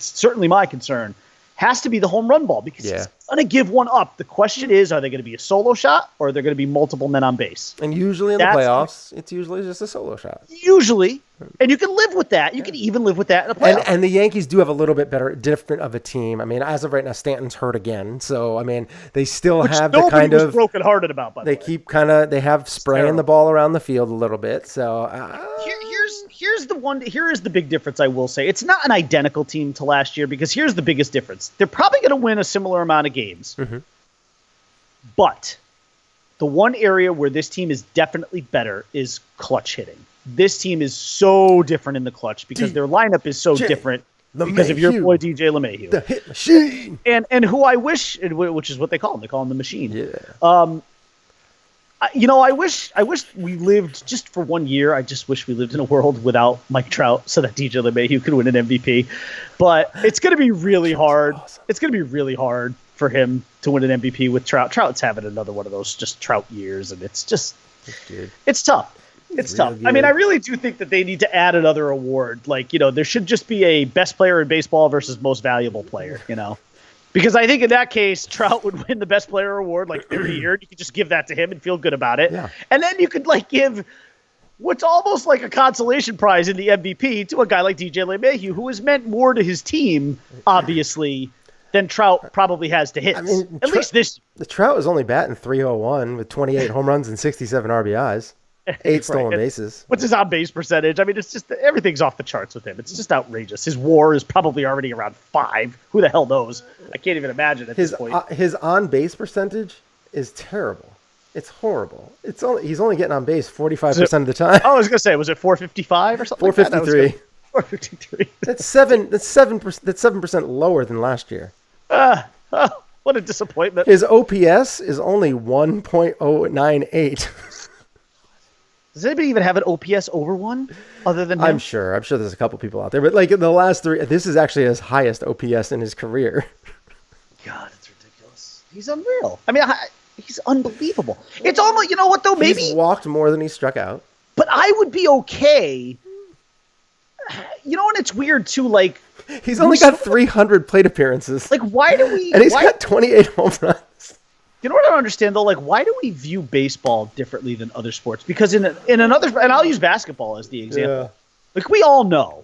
certainly my concern, has to be the home run ball because he's going to give one up. The question is, are they going to be a solo shot or are there going to be multiple men on base? And usually in the playoffs, it's usually just a solo shot. Usually. And you can live with that. You can even live with that in a playoff. And the Yankees do have a little bit different of a team. I mean, as of right now, Stanton's hurt again. So, I mean, they still have the kind of brokenhearted about, by the way. They keep they have spraying the ball around the field a little bit. So, here is the big difference, I will say. It's not an identical team to last year because here's the biggest difference. They're probably going to win a similar amount of games. Mm-hmm. But the one area where this team is definitely better is clutch hitting. This team is so different in the clutch because their lineup is so different because of your boy DJ LeMahieu. The hit machine. And who I wish, which is what they call him. They call him the machine. Yeah. I wish we lived just for 1 year. I just wish we lived in a world without Mike Trout so that DJ LeMahieu could win an MVP. But it's going to be really hard. Awesome. It's going to be really hard for him to win an MVP with Trout. Trout's having another one of those just Trout years, and it's just it's tough. It's tough. Good. I mean, I really do think that they need to add another award. Like, there should just be a best player in baseball versus most valuable player, Because I think in that case, Trout would win the best player award like every year. You could just give that to him and feel good about it. Yeah. And then you could give what's almost like a consolation prize in the MVP to a guy like DJ LeMahieu, who has meant more to his team, obviously, than Trout probably has to hits. I mean, at least this. The Trout was only batting .301 with 28 home runs and 67 RBIs. 8 stolen bases. What's his on-base percentage? I mean, it's just everything's off the charts with him. It's just outrageous. His WAR is probably already around 5. Who the hell knows? I can't even imagine at this point. His on-base percentage is terrible. It's horrible. He's only getting on base 45% of the time. I was gonna say, was it 455 or something? 453. 453. That's 7% lower than last year. What a disappointment. His OPS is only 1.098. Does anybody even have an OPS over 1 other than him? I'm sure there's a couple people out there. But the last 3, this is actually his highest OPS in his career. God, it's ridiculous. He's unreal. I mean, he's unbelievable. It's almost, you know what, though? Maybe he's walked more than he struck out. But I would be okay. And it's weird, too, he's only got 300 plate appearances. Why do we... And he's got 28 home runs. You know what I don't understand, though? Why do we view baseball differently than other sports? Because in another... And I'll use basketball as the example. Yeah. We all know,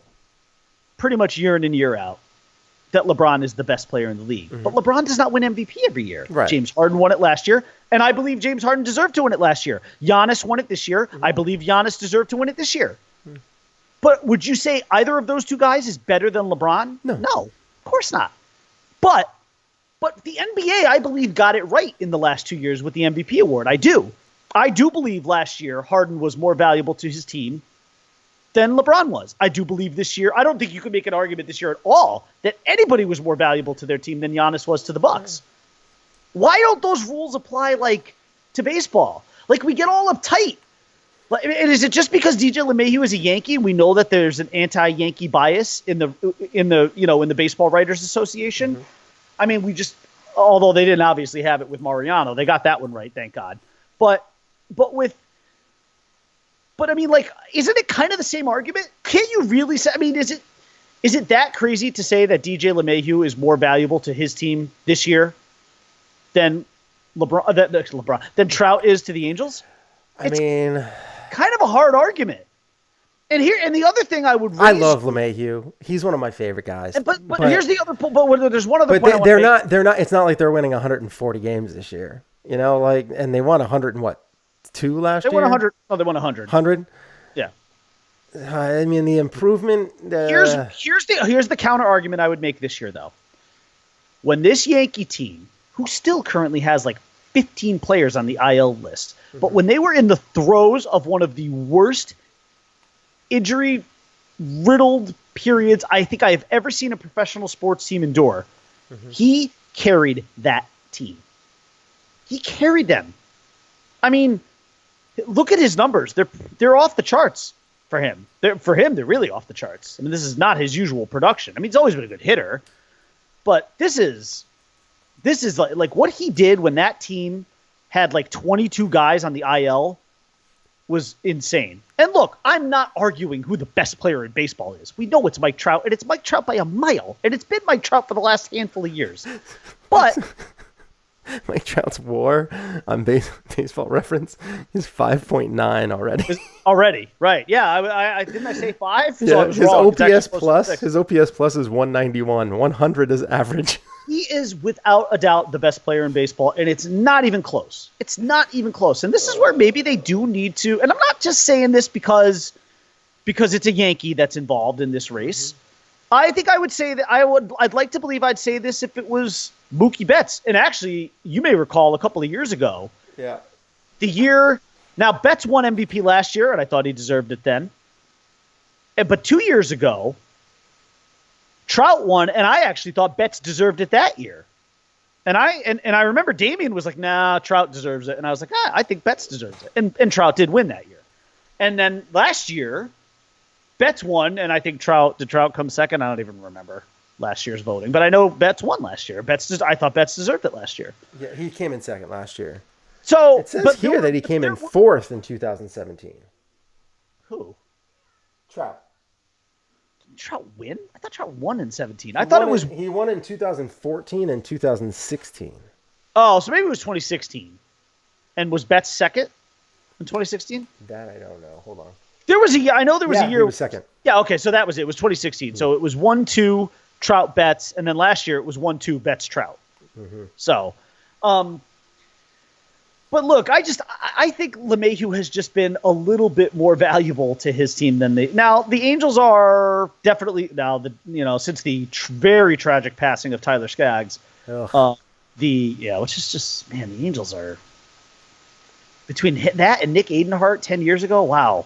pretty much year in and year out, that LeBron is the best player in the league. Mm-hmm. But LeBron does not win MVP every year. Right. James Harden won it last year, and I believe James Harden deserved to win it last year. Giannis won it this year. Mm-hmm. I believe Giannis deserved to win it this year. Mm-hmm. But would you say either of those two guys is better than LeBron? No. No, of course not. But the NBA, I believe, got it right in the last 2 years with the MVP award. I do believe last year Harden was more valuable to his team than LeBron was. I do believe this year, I don't think you can make an argument this year at all that anybody was more valuable to their team than Giannis was to the Bucks. Why don't those rules apply like to baseball? Like we get all uptight. Like, and is it just because DJ LeMahieu is a Yankee? We know that there's an anti-Yankee bias in the Baseball Writers Association. Mm-hmm. I mean, although they didn't obviously have it with Mariano, they got that one right, thank God. But I mean, like, isn't it kind of the same argument? Can't you really say? I mean, is it that crazy to say that DJ LeMahieu is more valuable to his team this year than than Trout is to the Angels? It's kind of a hard argument. And the other thing I would raise, I love LeMahieu. He's one of my favorite guys. But here's the other point. But there's one other point. But they're not. It's not like they're winning 140 games this year. You know, like, and they won 100 and what? 2 last year? They won 100. No, they won 100. 100? Yeah. I mean, the improvement. Here's the counter argument I would make this year, though. When this Yankee team, who still currently has like 15 players on the IL list, but when they were in the throes of one of the worst injury-riddled periods I think I have ever seen a professional sports team endure, he carried that team. He carried them. I mean, look at his numbers. They're off the charts for him. They're really off the charts. I mean, this is not his usual production. I mean, he's always been a good hitter, but this is like what he did when that team had like 22 guys on the IL was insane. And look, I'm not arguing who the best player in baseball is. We know it's Mike Trout, and it's Mike Trout by a mile, and it's been Mike Trout for the last handful of years. But Mike Trout's WAR on Baseball Reference is 5.9 already. Already, right? Yeah, I didn't I say 5? Yeah, so I was his wrong. OPS plus is 191. 100 is average. He is without a doubt the best player in baseball, and it's not even close. It's not even close. And this is where maybe they do need to. And I'm not just saying this because it's a Yankee that's involved in this race. I think I would say that I'd like to believe I'd say this if it was Mookie Betts. And actually, you may recall a couple of years ago. Yeah. Now Betts won MVP last year, and I thought he deserved it then. But 2 years ago, Trout won, and I actually thought Betts deserved it that year. And I remember Damian was like, nah, Trout deserves it. And I was like, I think Betts deserves it. And Trout did win that year. And then last year, Betts won, and I think did Trout come second? I don't even remember last year's voting. But I know Betts won last year. I thought Betts deserved it last year. Yeah, he came in second last year. So it says here that he came in fourth in 2017. Who? Trout. Did Trout win? I thought Trout won in 17. He won in 2014 and 2016. Oh, so maybe it was 2016. And was Betts second in 2016? That I don't know. Hold on. I know there was a year. He was second. Yeah, okay, so that was it. It was 2016. So it was 1-2 Trout Betts, and then last year it was 1-2 Betts Trout. So, but look, I think LeMahieu has just been a little bit more valuable to his team than now. The Angels are definitely since the very tragic passing of Tyler Skaggs, which is just the Angels are between that and Nick Adenhart 10 years ago. Wow.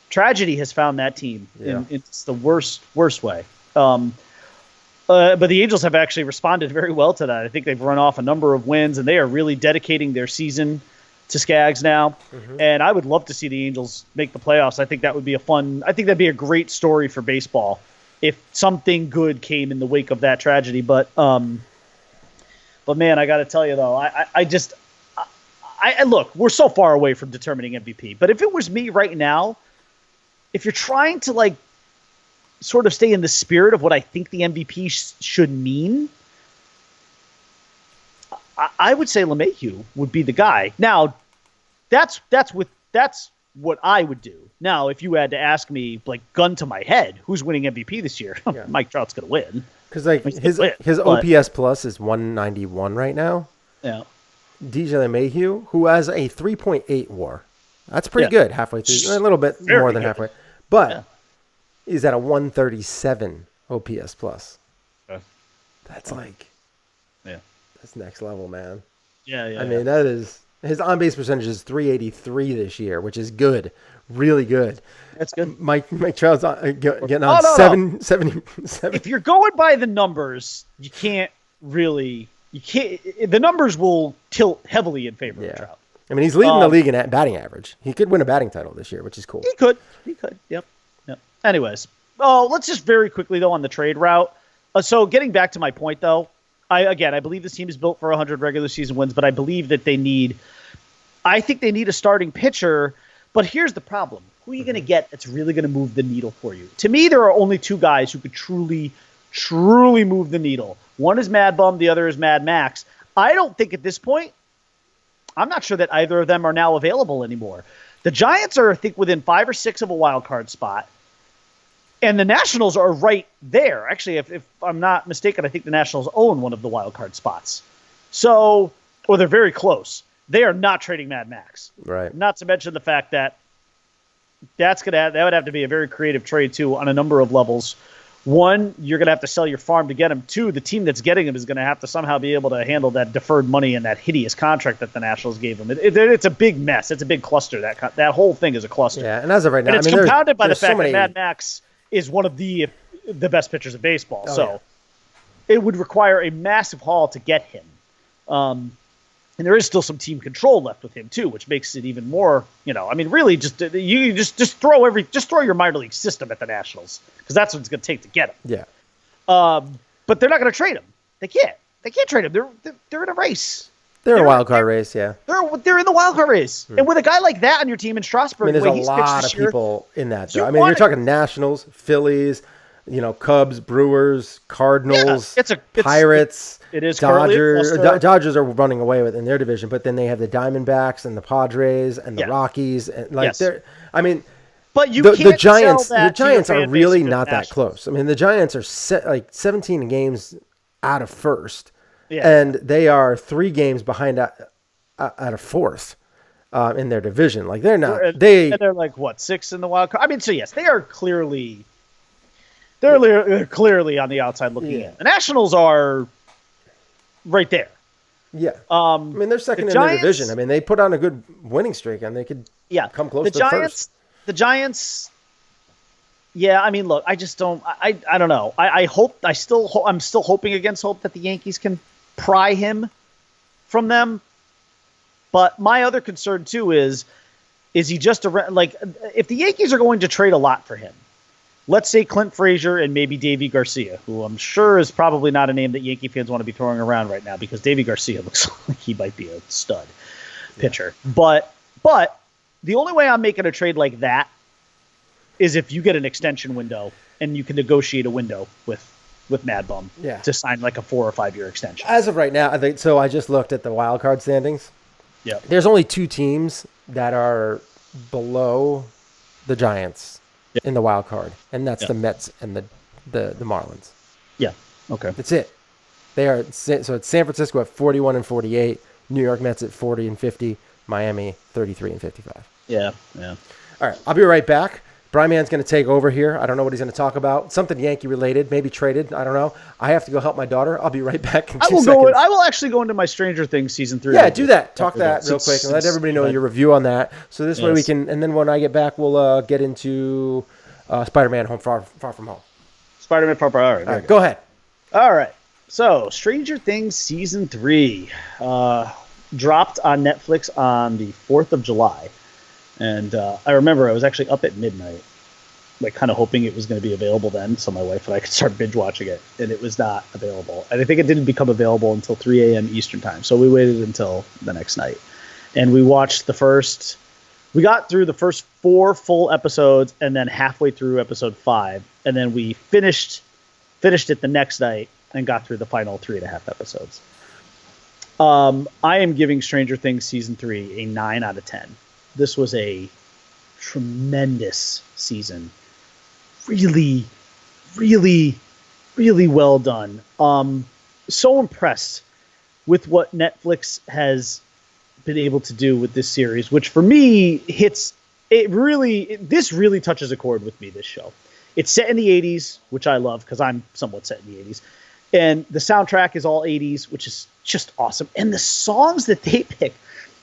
Tragedy has found that team in the worst way. But the Angels have actually responded very well to that. I think they've run off a number of wins, and they are really dedicating their season to Skaggs now. And I would love to see the Angels make the playoffs. I think that would be I think that'd be a great story for baseball if something good came in the wake of that tragedy. But man, I got to tell you though, I look, we're so far away from determining MVP. But if it was me right now, if you're trying to sort of stay in the spirit of what I think the MVP should mean, I would say LeMahieu would be the guy. Now, that's what I would do. Now, if you had to ask me, gun to my head, who's winning MVP this year? Mike Trout's going to win. Because his OPS plus is 191 right now. Yeah. DJ LeMahieu, who has a 3.8 WAR. That's pretty good halfway through. A little bit more than halfway. But he's at a 137 OPS plus. That's that's next level, man. Yeah. I mean, that is His on-base percentage is .383 this year, which is good, really good. That's good. Mike Trout's getting on no. 77. If you're going by the numbers, you can't. The numbers will tilt heavily in favor of Trout. I mean, he's leading the league in batting average. He could win a batting title this year, which is cool. He could. Yep. Anyways, let's just very quickly though on the trade route. So getting back to my point though, I believe this team is built for 100 regular season wins, but I believe that I think they need a starting pitcher. But here's the problem: who are you going to get that's really going to move the needle for you? To me, there are only two guys who could truly move the needle. One is Mad Bum, the other is Mad Max. I don't think at this point, I'm not sure that either of them are now available anymore. The Giants are, I think, within 5 or 6 of a wild card spot, and the Nationals are right there. Actually, if I'm not mistaken, I think the Nationals own one of the wild card spots. Or they're very close. They are not trading Mad Max. Right. Not to mention the fact that that would have to be a very creative trade too on a number of levels. One, you're going to have to sell your farm to get him. Two, the team that's getting him is going to have to somehow be able to handle that deferred money and that hideous contract that the Nationals gave him. It's a big mess. It's a big cluster. That whole thing is a cluster. Yeah, and as of right now, and it's compounded by the fact that Mad Max is one of the best pitchers of baseball. It would require a massive haul to get him. And there is still some team control left with him too, which makes it even more, really just throw your minor league system at the Nationals because that's what it's going to take to get him. Yeah. But they're not going to trade him. They can't trade him. They're in a race. They're in a wild card race. Yeah. They're in the wild card race. And with a guy like that on your team in Strasburg, there's a lot of people in that though. You're talking Nationals, Phillies, Cubs, Brewers, Cardinals, Pirates. It is Dodgers. Dodgers are running away with in their division, but then they have the Diamondbacks and the Padres and the Rockies and they're. But the Giants are really not that close. The Giants are 17 games out of first, and they are 3 games behind out of fourth in their division. They're not. They're like what 6 in the wild card. So yes, they are clearly. They're clearly on the outside looking in. The Nationals are right there. Yeah. They're second in their division. They put on a good winning streak, and they could come close to first. The Giants. Yeah, look, I just don't. I don't know. I'm still hoping against hope that the Yankees can pry him from them. But my other concern too is he just if the Yankees are going to trade a lot for him. Let's say Clint Frazier and maybe Davy Garcia, who I'm sure is probably not a name that Yankee fans want to be throwing around right now because Davy Garcia looks like he might be a stud pitcher. But the only way I'm making a trade like that is if you get an extension window and you can negotiate a window with Mad Bum to sign a 4 or 5 year extension. As of right now, I think so. I just looked at the wild card standings. Yeah, there's only 2 teams that are below the Giants. In the wild card, and that's the Mets and the Marlins. Yeah. Okay. That's it. They are so it's San Francisco at 41 and 48, New York Mets at 40 and 50, Miami 33 and 55. Yeah. All right, I'll be right back. Brian Mann's going to take over here. I don't know what he's going to talk about. Something Yankee related, maybe traded. I don't know. I have to go help my daughter. I'll be right back in 2 seconds. I will actually go into my Stranger Things season 3. Yeah, do that. Talk that real quick and let everybody know your review on that. So this way we can, and then when I get back, we'll get into Spider-Man Far From Home. Spider-Man Far From Home. All right, go ahead. All right. So Stranger Things season 3 dropped on Netflix on the 4th of July. And I remember I was actually up at midnight, kind of hoping it was going to be available then, so my wife and I could start binge watching it. And it was not available. And I think it didn't become available until 3 a.m. Eastern time. So we waited until the next night. And we watched we got through the first 4 full episodes and then halfway through episode 5. And then we finished it the next night and got through the final 3.5 episodes. I am giving Stranger Things season 3 a 9 out of 10. This was a tremendous season. Really, really, really well done. So impressed with what Netflix has been able to do with this series, which for me this really touches a chord with me, this show. It's set in the 80s, which I love because I'm somewhat set in the 80s. And the soundtrack is all 80s, which is just awesome. And the songs that they pick,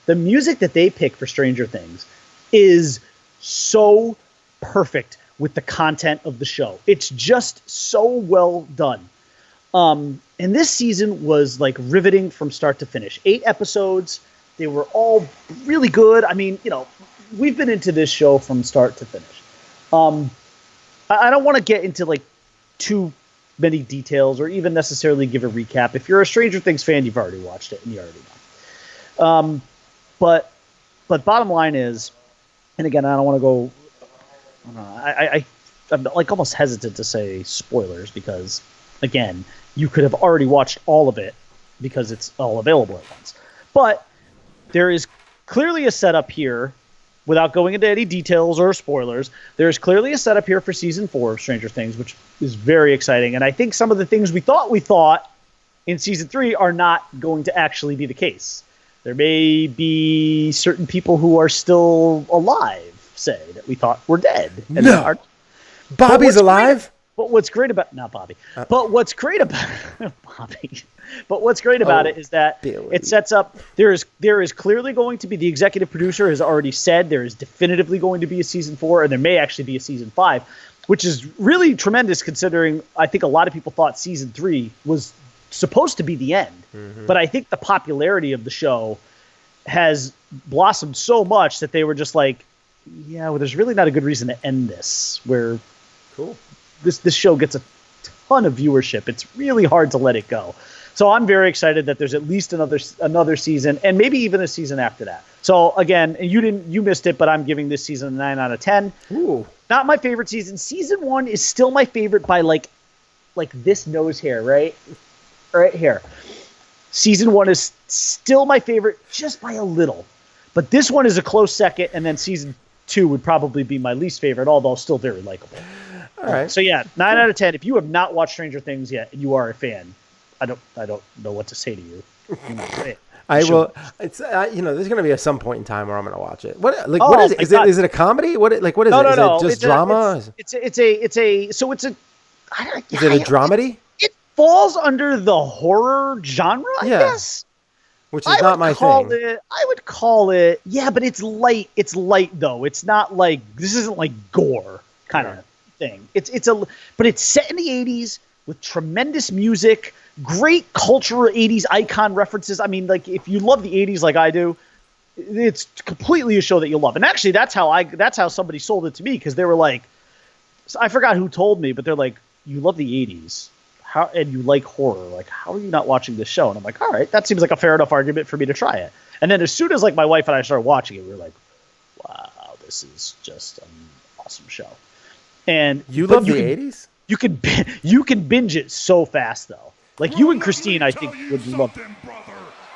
The music that they pick for Stranger Things is so perfect with the content of the show. It's just so well done. And this season was like riveting from start to finish. 8 episodes. They were all really good. I mean, we've been into this show from start to finish. I don't want to get into like too many details or even necessarily give a recap. If you're a Stranger Things fan, you've already watched it and you already know. But bottom line is, and again, I don't want to go. I'm like almost hesitant to say spoilers because, again, you could have already watched all of it because it's all available at once. But there is clearly a setup here, without going into any details or spoilers. There's clearly a setup here for season 4 of Stranger Things, which is very exciting. And I think some of the things we thought in season 3 are not going to actually be the case. There may be certain people who are still alive, say, that we thought were dead. And no. Bobby's alive? But what's great about not Bobby. But what's great about Bobby. But what's great about it is that Billy. It sets up there is clearly going to be, the executive producer has already said there is definitively going to be a season 4, and there may actually be a season 5, which is really tremendous considering I think a lot of people thought season 3 was supposed to be the end. Mm-hmm. But I think the popularity of the show has blossomed so much that they were just like, yeah, well, there's really not a good reason to end this. Where cool. This show gets a ton of viewership. It's really hard to let it go. So I'm very excited that there's at least another season and maybe even a season after that. So again, you missed it, but I'm giving this season a 9 out of 10. Ooh. Not my favorite season. Season 1 is still my favorite by like this nose hair, right here. Season 1 is still my favorite just by a little. But this one is a close second, and then season 2 would probably be my least favorite, although still very likable. All right. So yeah, 9 out of 10. If you have not watched Stranger Things yet and you are a fan, I don't know what to say to you. I will. It's there's going to be some point in time where I'm going to watch it. What is it? Is it a comedy? What is it? No. Is it just drama? Is it a dramedy? It falls under the horror genre, I guess. Which is not my thing. I would call it, yeah, but it's light. It's light though. It's not like, this isn't like gore kind of thing. But it's set in the 80s with tremendous music, great cultural 80s icon references. I mean, like if you love the 80s like I do, it's completely a show that you love. And actually that's how somebody sold it to me, because they were like, I forgot who told me, but they're like, you love the 80s. And you like horror, like how are you not watching this show? And I'm like, all right, that seems like a fair enough argument for me to try it. And then as soon as like my wife and I started watching it, we were like, wow, this is just an awesome show. And you love the 80s? You can binge it so fast though. Like you and Christine, I think would love it.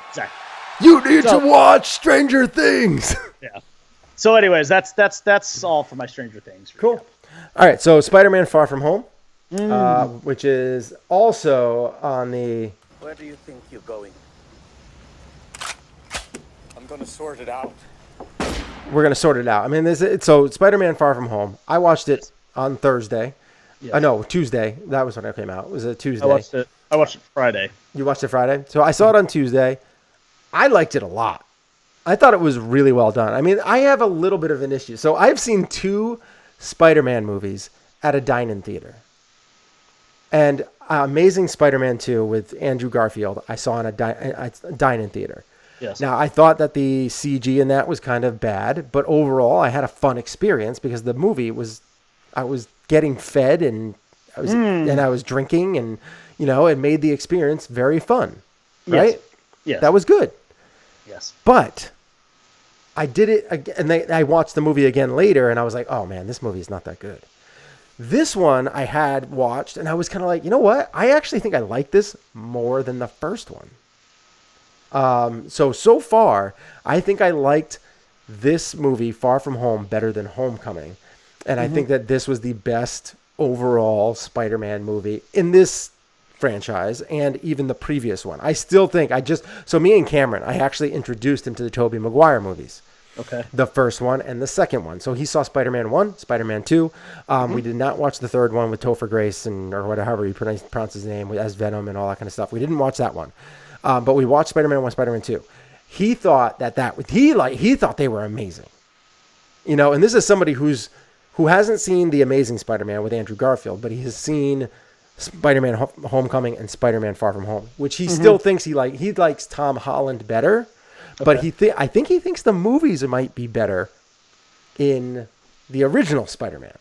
Exactly. You need to watch Stranger Things. Yeah. So anyways, that's all for my Stranger Things. Cool. All right, so Spider-Man Far From Home. Which is also on the... Where do you think you're going? I'm going to sort it out. We're going to sort it out. I mean, so Spider-Man Far From Home, I watched it on Thursday. Yeah. No, Tuesday. That was when it came out. It was a Tuesday. I watched it Friday. You watched it Friday? So I saw it on Tuesday. I liked it a lot. I thought it was really well done. I mean, I have a little bit of an issue. So I've seen 2 Spider-Man movies at a dine-in theater. And Amazing Spider-Man 2 with Andrew Garfield, I saw in a dine-in theater. Yes. Now, I thought that the CG in that was kind of bad, but overall, I had a fun experience because the movie I was getting fed and I was drinking, and it made the experience very fun. Right? Yes. That was good. Yes. But I did it again, and I watched the movie again later, and I was like, oh man, this movie is not that good. This one I had watched, and I was kind of like, you know what? I actually think I like this more than the first one. So far, I think I liked this movie, Far From Home, better than Homecoming. And I think that this was the best overall Spider-Man movie in this franchise and even the previous one. I still think so me and Cameron, I actually introduced him to the Tobey Maguire movies. Okay. The first one and the second one. So he saw Spider-Man 1, Spider-Man 2. We did not watch the third one with Topher Grace or whatever, however you pronounce his name, as Venom and all that kind of stuff. We didn't watch that one. But we watched Spider-Man 1, Spider-Man 2. he thought he thought they were amazing. You know, and this is somebody who hasn't seen The Amazing Spider-Man with Andrew Garfield, but he has seen Spider-Man Homecoming and Spider-Man Far From Home, which he still thinks he likes Tom Holland better, but I think he thinks the movies might be better in the original Spider-Man.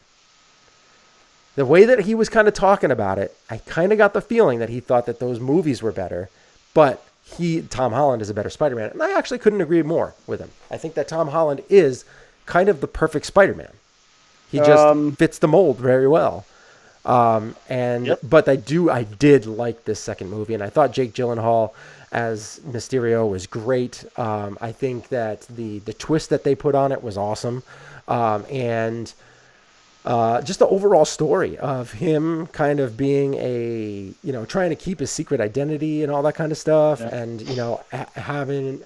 The way that he was kind of talking about it, I kind of got the feeling that he thought that those movies were better, but Tom Holland is a better Spider-Man, and I actually couldn't agree more with him. I think that Tom Holland is kind of the perfect Spider-Man. He just fits the mold very well. But I did like this second movie, and I thought Jake Gyllenhaal as Mysterio was great. I think that the twist that they put on it was awesome. Just the overall story of him kind of being trying to keep his secret identity and all that kind of stuff. Yeah. And,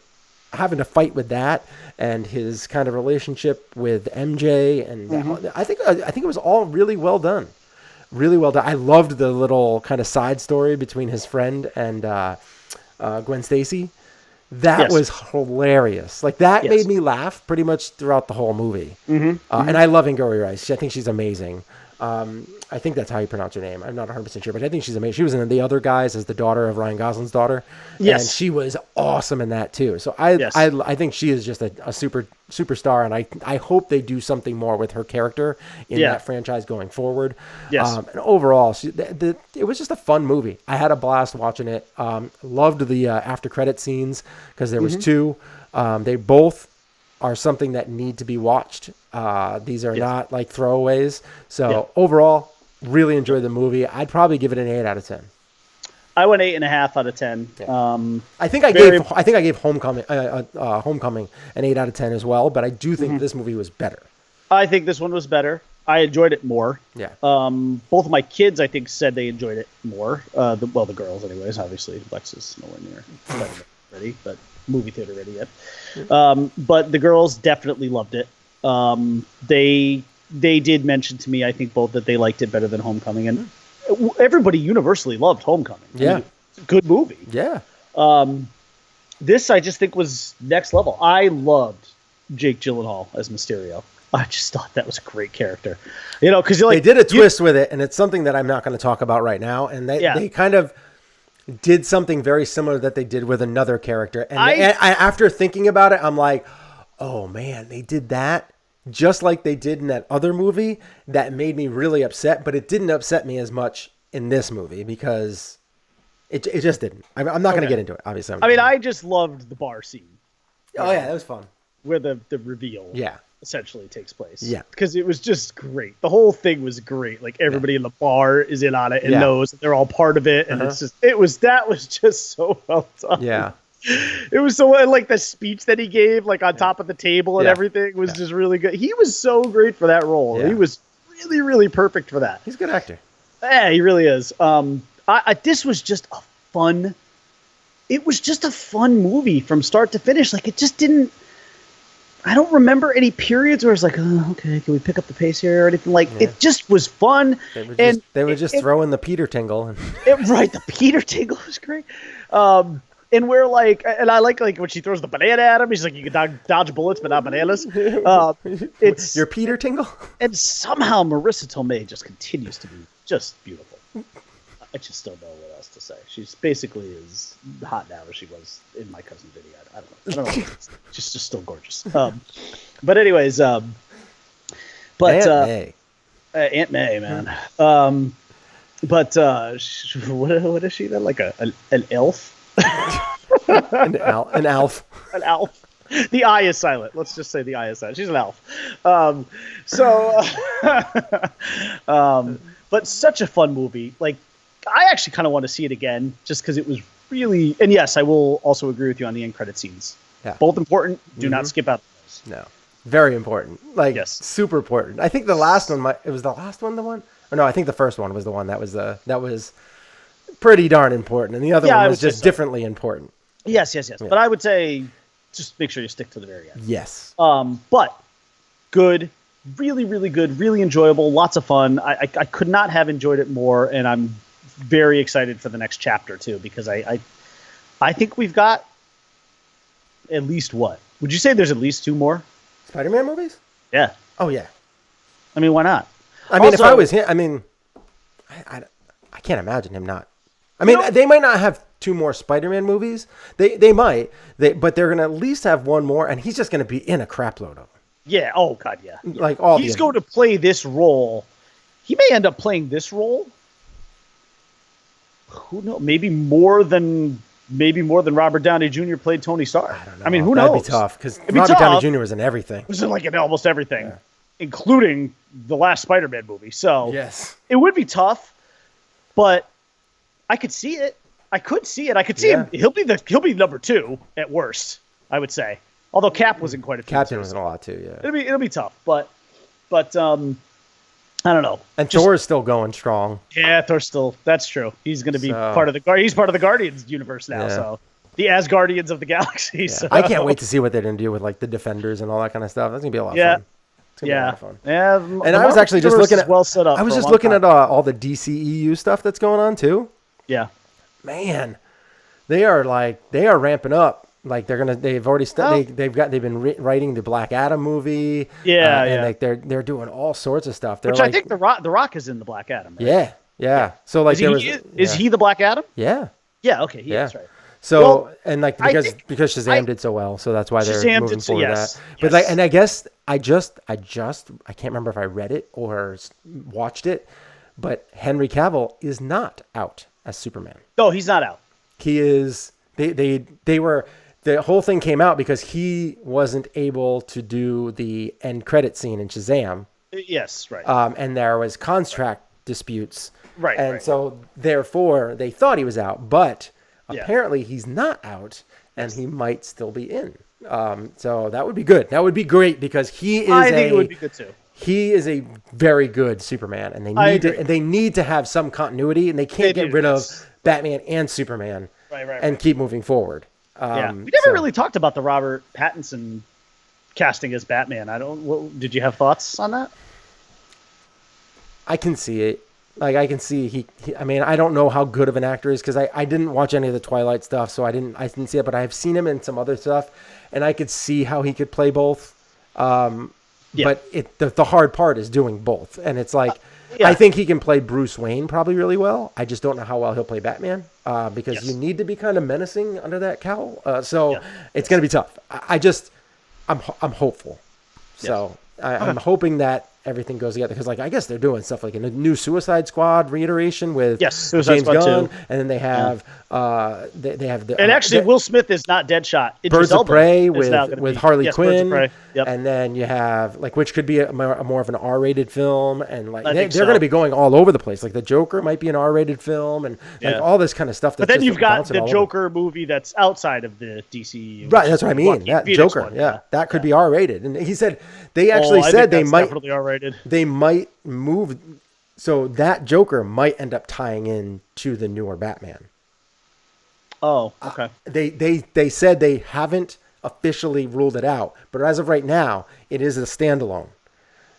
having to fight with that and his kind of relationship with MJ. And I think it was all really well done. Really well done. I loved the little kind of side story between his friend and Gwen Stacy. That was hilarious. Like, that made me laugh pretty much throughout the whole movie. And I love Angourie Rice. I think she's amazing. I think that's how you pronounce her name. I'm not 100% sure, but I think she's amazing. She was in The Other Guys as the daughter of Ryan Gosling's daughter. Yes. And she was awesome in that too. So I think she is just a superstar, and I hope they do something more with her character in that franchise going forward. Yes. And overall, it was just a fun movie. I had a blast watching it. Loved the after credit scenes because there was two. They both are something that need to be watched. These are not like throwaways. So overall, really enjoyed the movie. I'd probably give it an 8 out of 10. I went 8.5 out of 10. Yeah. I think I gave Homecoming an 8 out of 10 as well. But I do think this movie was better. I think this one was better. I enjoyed it more. Yeah. Both of my kids, I think, said they enjoyed it more. The girls, anyways. Obviously, Lex is nowhere near ready, but movie theater ready yet. But the girls definitely loved it. They did mention to me, I think, both that they liked it better than Homecoming, and everybody universally loved Homecoming. Yeah. I mean, it's a good movie. Yeah. This I just think was next level. I loved Jake Gyllenhaal as Mysterio. I just thought that was a great character. Because they did a twist with it, and it's something that I'm not going to talk about right now. And they kind of did something very similar that they did with another character. And after thinking about it, I'm like, oh man, they did that just like they did in that other movie. That made me really upset, but it didn't upset me as much in this movie because it just didn't. I'm not going to get into it, obviously. I just loved the bar scene. Oh yeah, that was fun. Where the reveal essentially takes place. Yeah. Because it was just great. The whole thing was great. Like, everybody in the bar is in on it and knows that they're all part of it. And that was just so well done. Yeah. It was so, like, the speech that he gave, like, on top of the table and everything was just really good. He was so great for that role. Yeah. He was really, really perfect for that. He's a good actor. Yeah, he really is. This was just a fun movie from start to finish. Like, it just didn't, I don't remember any periods where it's like, oh, okay, can we pick up the pace here or anything? Like, it just was fun. They would just throw in the Peter Tingle. Right, the Peter Tingle was great. And we're like, and I like when she throws the banana at him. He's like, you can dodge bullets, but not bananas. It's your Peter Tingle. And somehow Marissa Tomei just continues to be just beautiful. I just don't know what else to say. She's basically as hot now as she was in My Cousin Vinny. I don't know. Just still gorgeous. But anyways, Aunt May, man. But what is she then? Like an elf? an elf. An elf. The I is silent. Let's just say the I is silent. She's an elf. But such a fun movie. Like, I actually kind of want to see it again just because it was really, and yes, I will also agree with you on the end credit scenes. Yeah. Both important. Do not skip out those. No. Very important. Like, super important. I think the last one, it was the last one, the one? Or no, I think the first one was the one that was pretty darn important. And the other one was just differently important. Yes. Yeah. But I would say just make sure you stick to the very end. Yes. But good, really, really good, really enjoyable, lots of fun. I could not have enjoyed it more, and I'm very excited for the next chapter too, because I think we've got at least what? Would you say there's at least 2 more? Spider-Man movies? Yeah. Oh yeah. I mean, why not? I mean, Also, if I was him, I mean, I can't imagine him not. I mean, they might not have 2 more Spider-Man movies. They might. But they're gonna at least have 1 more, and he's just gonna be in a crap load of them. Yeah. Oh God. Yeah. Like all he's going to play this role. He may end up playing this role. Who knows? Maybe more than Robert Downey Jr. played Tony Stark. I don't know. I mean, who knows? That'd be tough because Robert Downey Jr. was in everything. It was in like in almost everything, including the last Spider-Man movie. So yes, it would be tough, but I could see it. I could see him. He'll be number 2 at worst, I would say. Although Cap was in quite a few. Captain was in a lot too. Yeah, it'll be tough, but I don't know. And Thor is still going strong. Yeah, Thor's still. That's true. He's going to be part of the He's part of the Guardians universe now. Yeah. So the Asgardians of the galaxy. Yeah. So. I can't wait to see what they're going to do with like the Defenders and all that kind of stuff. That's going to be a lot of fun. It's gonna be a lot of fun. Yeah. And I was actually just looking at well set up. I was just looking at all the DCEU stuff that's going on too. Yeah. Man, they are ramping up. Like they've already they've been writing the Black Adam movie. Yeah, and like they're doing all sorts of stuff. Which I think the Rock is in the Black Adam. Right? Yeah. So like is he the Black Adam? Yeah. Yeah. Okay. That's right. So and like because Shazam did so well, so that's why they're moving forward with that. But like, and I guess I can't remember if I read it or watched it, but Henry Cavill is not out as Superman. No, he's not out. He is. They were. The whole thing came out because he wasn't able to do the end credit scene in Shazam. Yes, right. And there was contract disputes. Right. And so therefore they thought he was out, but apparently he's not out and he might still be in. So that would be good. That would be great because he is I think it would be good too. He is a very good Superman and they need to have some continuity and they can't get rid of Batman and Superman and keep moving forward. We never really talked about the Robert Pattinson casting as Batman. Did you have thoughts on that? I can see it. Like I can see I mean, I don't know how good of an actor he is because I didn't watch any of the Twilight stuff, so I didn't see it. But I've seen him in some other stuff, and I could see how he could play both. But the hard part is doing both, and it's like. I think he can play Bruce Wayne probably really well. I just don't know how well he'll play Batman because you need to be kind of menacing under that cowl. So it's going to be tough. I'm hopeful. So I'm hoping that everything goes together because, like, I guess they're doing stuff like in a new Suicide Squad reiteration with James Gunn, and then they have they have the and actually Will Smith is not Deadshot. Birds of Prey with Harley Quinn, yep. And then you have like which could be a more of an R-rated film, and like they're going to be going all over the place. Like the Joker might be an R-rated film, and like all this kind of stuff. But then you've got the Joker movie that's outside of the DCU. Right, that's what I mean. That Joker, one, that could be R-rated, and he said they actually said they might definitely R-rated. They might move, so that Joker might end up tying in to the newer Batman. Oh, okay. They said they haven't officially ruled it out, but as of right now, it is a standalone,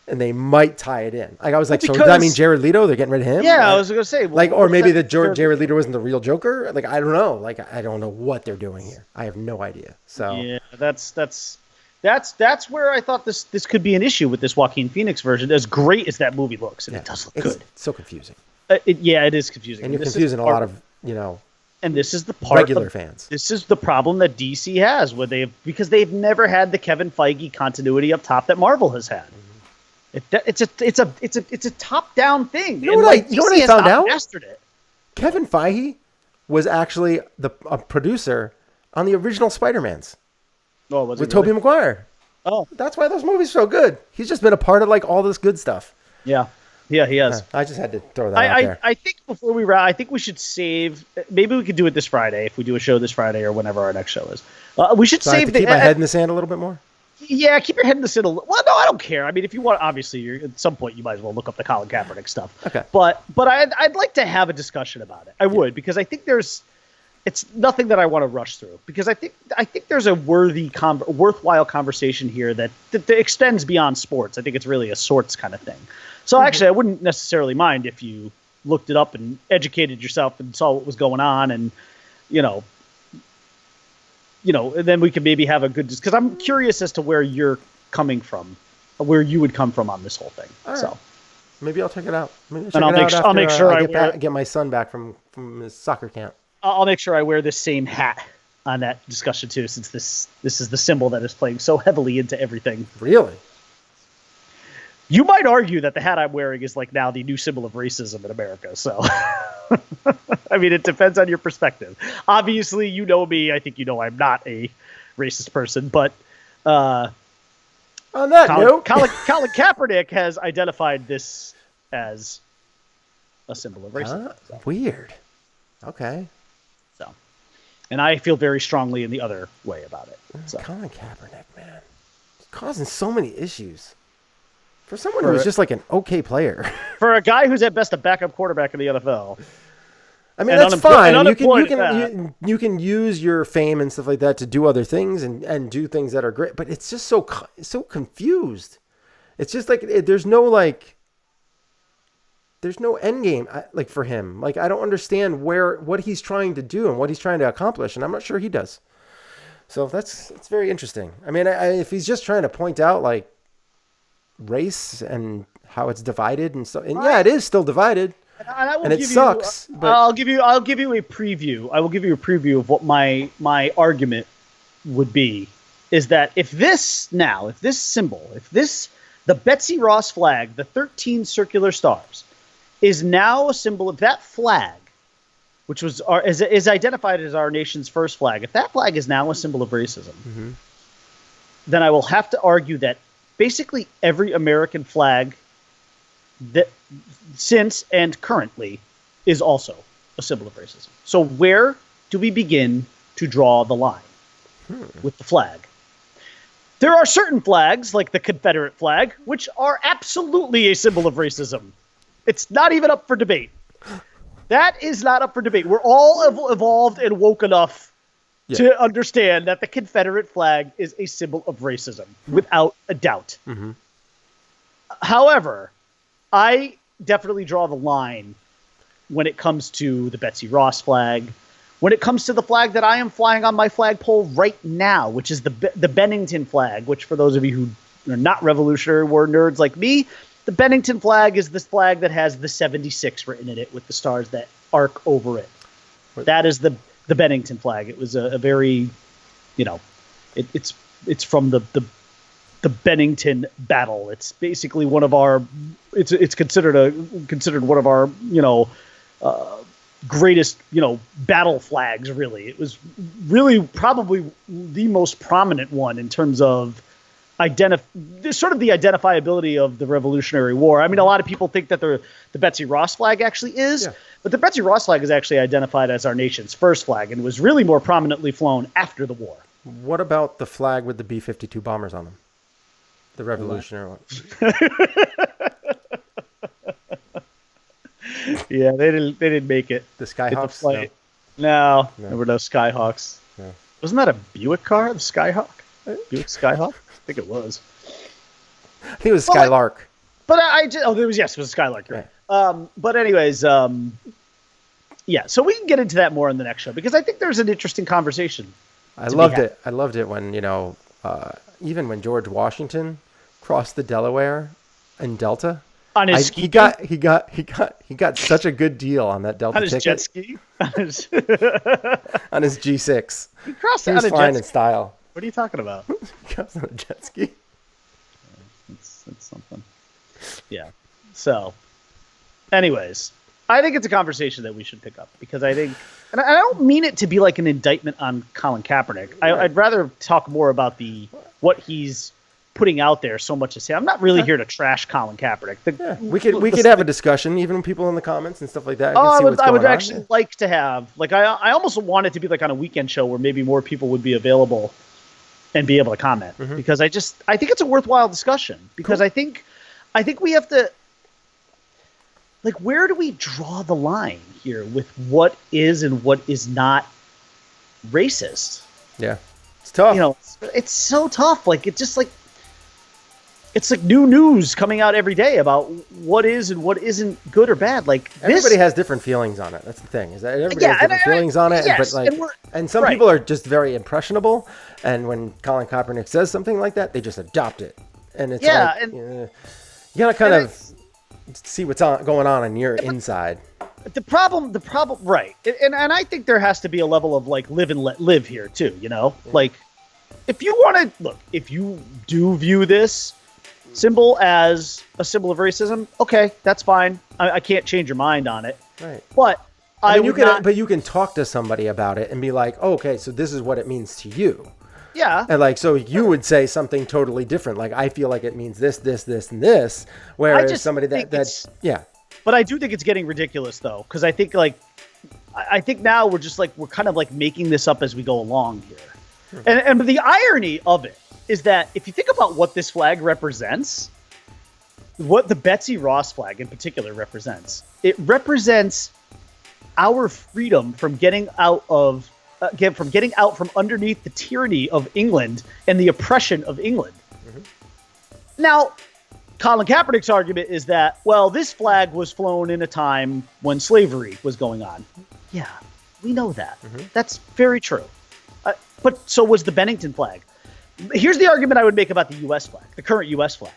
and they might tie it in. Like I was like, so does that mean Jared Leto? They're getting rid of him? Yeah, I was gonna say, like, or maybe Jared Leto wasn't the real Joker. Like I don't know. Like I don't know what they're doing here. I have no idea. So yeah, that's where I thought this could be an issue with this Joaquin Phoenix version. As great as that movie looks, and it does look good. It's so confusing. It is confusing, and you're confusing a lot of And this is the part regular fans. This is the problem that DC has, because they've never had the Kevin Feige continuity up top that Marvel has had. It's a top down thing. You know what I found out? Mastered it. Kevin Feige was actually a producer on the original Spider-Mans. Oh, was with Tobey Maguire. Oh, that's why those movies are so good. He's just been a part of like all this good stuff. Yeah, he has. I just had to throw that out there. I think before we wrap, I think we should save. Maybe we could do it this Friday if we do a show this Friday or whenever our next show is. We should so save. Keep my head in the sand a little bit more. Yeah, keep your head in the sand a little. Well, no, I don't care. I mean, if you want, obviously, at some point you might as well look up the Colin Kaepernick stuff. Okay. But I'd like to have a discussion about it. I would, because I think it's nothing that I want to rush through, because I think there's a worthwhile conversation here that extends beyond sports. I think it's really a sorts kind of thing. So actually, I wouldn't necessarily mind if you looked it up and educated yourself and saw what was going on, and and then we can maybe have a good, because I'm curious as to where you're coming from, where you would come from on this whole thing. All right. So maybe I'll check it out. I'll make sure I get my son back from his soccer camp. I'll make sure I wear this same hat on that discussion too, since this is the symbol that is playing so heavily into everything. Really? You might argue that the hat I'm wearing is like now the new symbol of racism in America. So, I mean, it depends on your perspective. Obviously, you know me. I think you know I'm not a racist person, but on that note, Colin Kaepernick has identified this as a symbol of racism. Weird. Okay. So, and I feel very strongly in the other way about it. So. Colin Kaepernick, man, he's causing so many issues for someone who's just like an okay player. For a guy who's at best a backup quarterback in the NFL. I mean, that's fine. You can use your fame and stuff like that to do other things and do things that are great. But it's just so confused. It's just like there's no end game for him. Like, I don't understand what he's trying to do and what he's trying to accomplish, and I'm not sure he does. So it's very interesting. I mean, if he's just trying to point out like race and how it's divided and so, and yeah, it is still divided, and it sucks. But I'll give you a preview. I will give you a preview of what my argument would be. Is that if the Betsy Ross flag, the 13 circular stars, is now a symbol of that flag, which was is identified as our nation's first flag. If that flag is now a symbol of racism, then I will have to argue that basically every American flag that since and currently is also a symbol of racism. So where do we begin to draw the line with the flag? There are certain flags, like the Confederate flag, which are absolutely a symbol of racism. It's not even up for debate. That is not up for debate. We're all evolved and woke enough to understand that the Confederate flag is a symbol of racism, without a doubt. However, I definitely draw the line when it comes to the Betsy Ross flag, when it comes to the flag that I am flying on my flagpole right now, which is the Bennington flag, which for those of you who are not Revolutionary War nerds like me, the Bennington flag is this flag that has the 76 written in it with the stars that arc over it. That is the Bennington flag. It was a very, it's from the Bennington battle. It's basically one of our, it's considered one of our, greatest, battle flags, really. It was really probably the most prominent one in terms of sort of the identifiability of the Revolutionary War. I mean, a lot of people think that the Betsy Ross flag actually is, but the Betsy Ross flag is actually identified as our nation's first flag and was really more prominently flown after the war. What about the flag with the B-52 bombers on them? The Revolutionary one. Yeah, they didn't make it. The Skyhawks? No, there were no Skyhawks. No. Wasn't that a Buick car, the Skyhawk? Buick Skyhawk? I think it was. I think it was Skylark. It was Skylark. Right. But anyways, so we can get into that more in the next show because I think there's an interesting conversation. I loved it. I loved it when, even when George Washington crossed the Delaware in Delta. On his ski. He got such a good deal on that Delta ticket. Jet ski? On his G6. He crossed it on a jet ski. He was flying in style. What are you talking about? He goes on a jet ski. It's something. Yeah. So, anyways, I think it's a conversation that we should pick up because I think, and I don't mean it to be like an indictment on Colin Kaepernick. I'd rather talk more about what he's putting out there so much to say. I'm not really here to trash Colin Kaepernick. We could have a discussion, even people in the comments and stuff like that. I would actually like to have, I almost want it to be like on a weekend show where maybe more people would be available and be able to comment because I think it's a worthwhile discussion because I think we have to, where do we draw the line here with what is and what is not racist? Yeah. It's tough. It's so tough. It's just it's like new news coming out every day about what is and what isn't good or bad. Like everybody has different feelings on it. That's the thing, is that everybody has different feelings on it. Yes, and some people are just very impressionable. And when Colin Kaepernick says something like that, they just adopt it. And it's you gotta kind of see what's going on in your inside. The problem, right? And I think there has to be a level of like live and let live here too. Like if you want to look, if you do view this symbol as a symbol of racism, okay, that's fine. I can't change your mind on it. Right. But but you can talk to somebody about it and be like, oh, okay, so this is what it means to you. Yeah. And like, so you would say something totally different. Like, I feel like it means this, this, this, and this. Whereas somebody yeah. But I do think it's getting ridiculous though, because I think now we're kind of like making this up as we go along here. And the irony of it is that if you think about what this flag represents, what the Betsy Ross flag in particular represents, it represents our freedom from getting out from underneath the tyranny of England and the oppression of England. Mm-hmm. Now, Colin Kaepernick's argument is that, well, this flag was flown in a time when slavery was going on. Yeah, we know that. Mm-hmm. That's very true. But so was the Bennington flag. Here's the argument I would make about the U.S. flag, the current U.S. flag.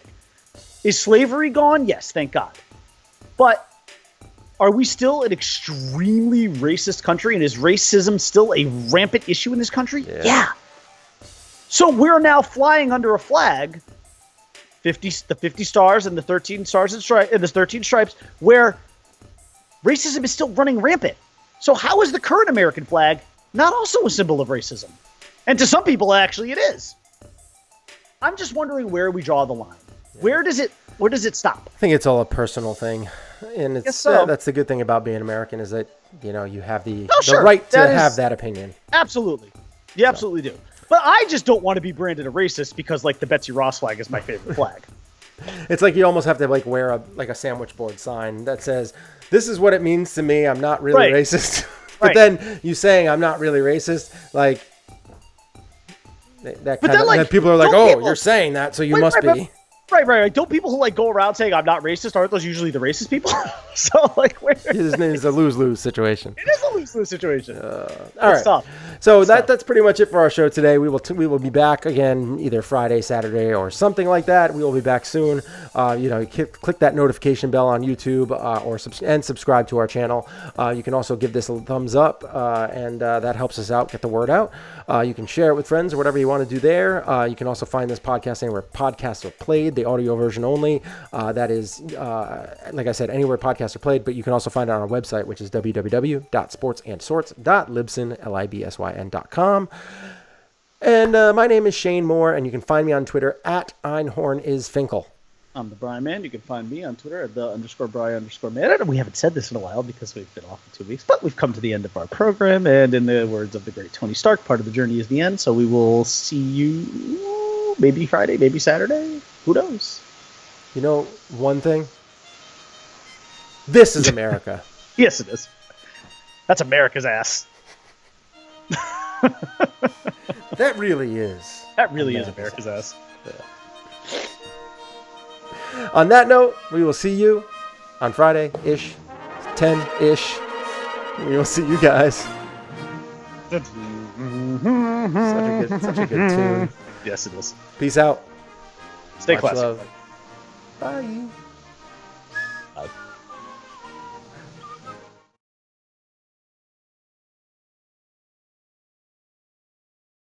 Is slavery gone? Yes, thank God. But are we still an extremely racist country, and is racism still a rampant issue in this country? Yeah. So we're now flying under a flag, the 50 stars and the 13 stars and the 13 stripes, where racism is still running rampant. So how is the current American flag not also a symbol of racism? And to some people, actually, it is. I'm just wondering where we draw the line. Where does it stop? I think it's all a personal thing, and it's that's the good thing about being American is that you have the right to have that opinion. Absolutely, you absolutely do. But I just don't want to be branded a racist because like the Betsy Ross flag is my favorite flag. It's like you almost have to like wear a sandwich board sign that says, "This is what it means to me. I'm not really racist." But then you saying I'm not really racist, like. That people are like, you're saying that, so you must be. Right. Don't people who like go around saying I'm not racist, aren't those usually the racist people? So like, it's a lose-lose situation. It is a lose-lose situation. All right. Tough. So that's pretty much it for our show today. We will be back again either Friday, Saturday, or something like that. We will be back soon. Click that notification bell on YouTube and subscribe to our channel. You can also give this a thumbs up, and that helps us out, get the word out. You can share it with friends or whatever you want to do there. You can also find this podcast anywhere podcasts are played, the audio version only. That is, like I said, anywhere podcasts are played, but you can also find it on our website, which is www.sportsandsorts.libsyn.com. And my name is Shane Moore, and you can find me on Twitter at EinhornIsFinkel. I'm the Brian Man. You can find me on Twitter at _Brian_Man. And we haven't said this in a while because we've been off for 2 weeks, but we've come to the end of our program. And in the words of the great Tony Stark, part of the journey is the end. So we will see you maybe Friday, maybe Saturday. Who knows? You know, one thing. This is America. Yes, it is. That's America's ass. That really is. That really is America's ass. Yeah. On that note, we will see you on Friday-ish, 10-ish. We will see you guys. Such a good tune. Yes, it is. Peace out. Stay Much classy. Love. Bye. Bye.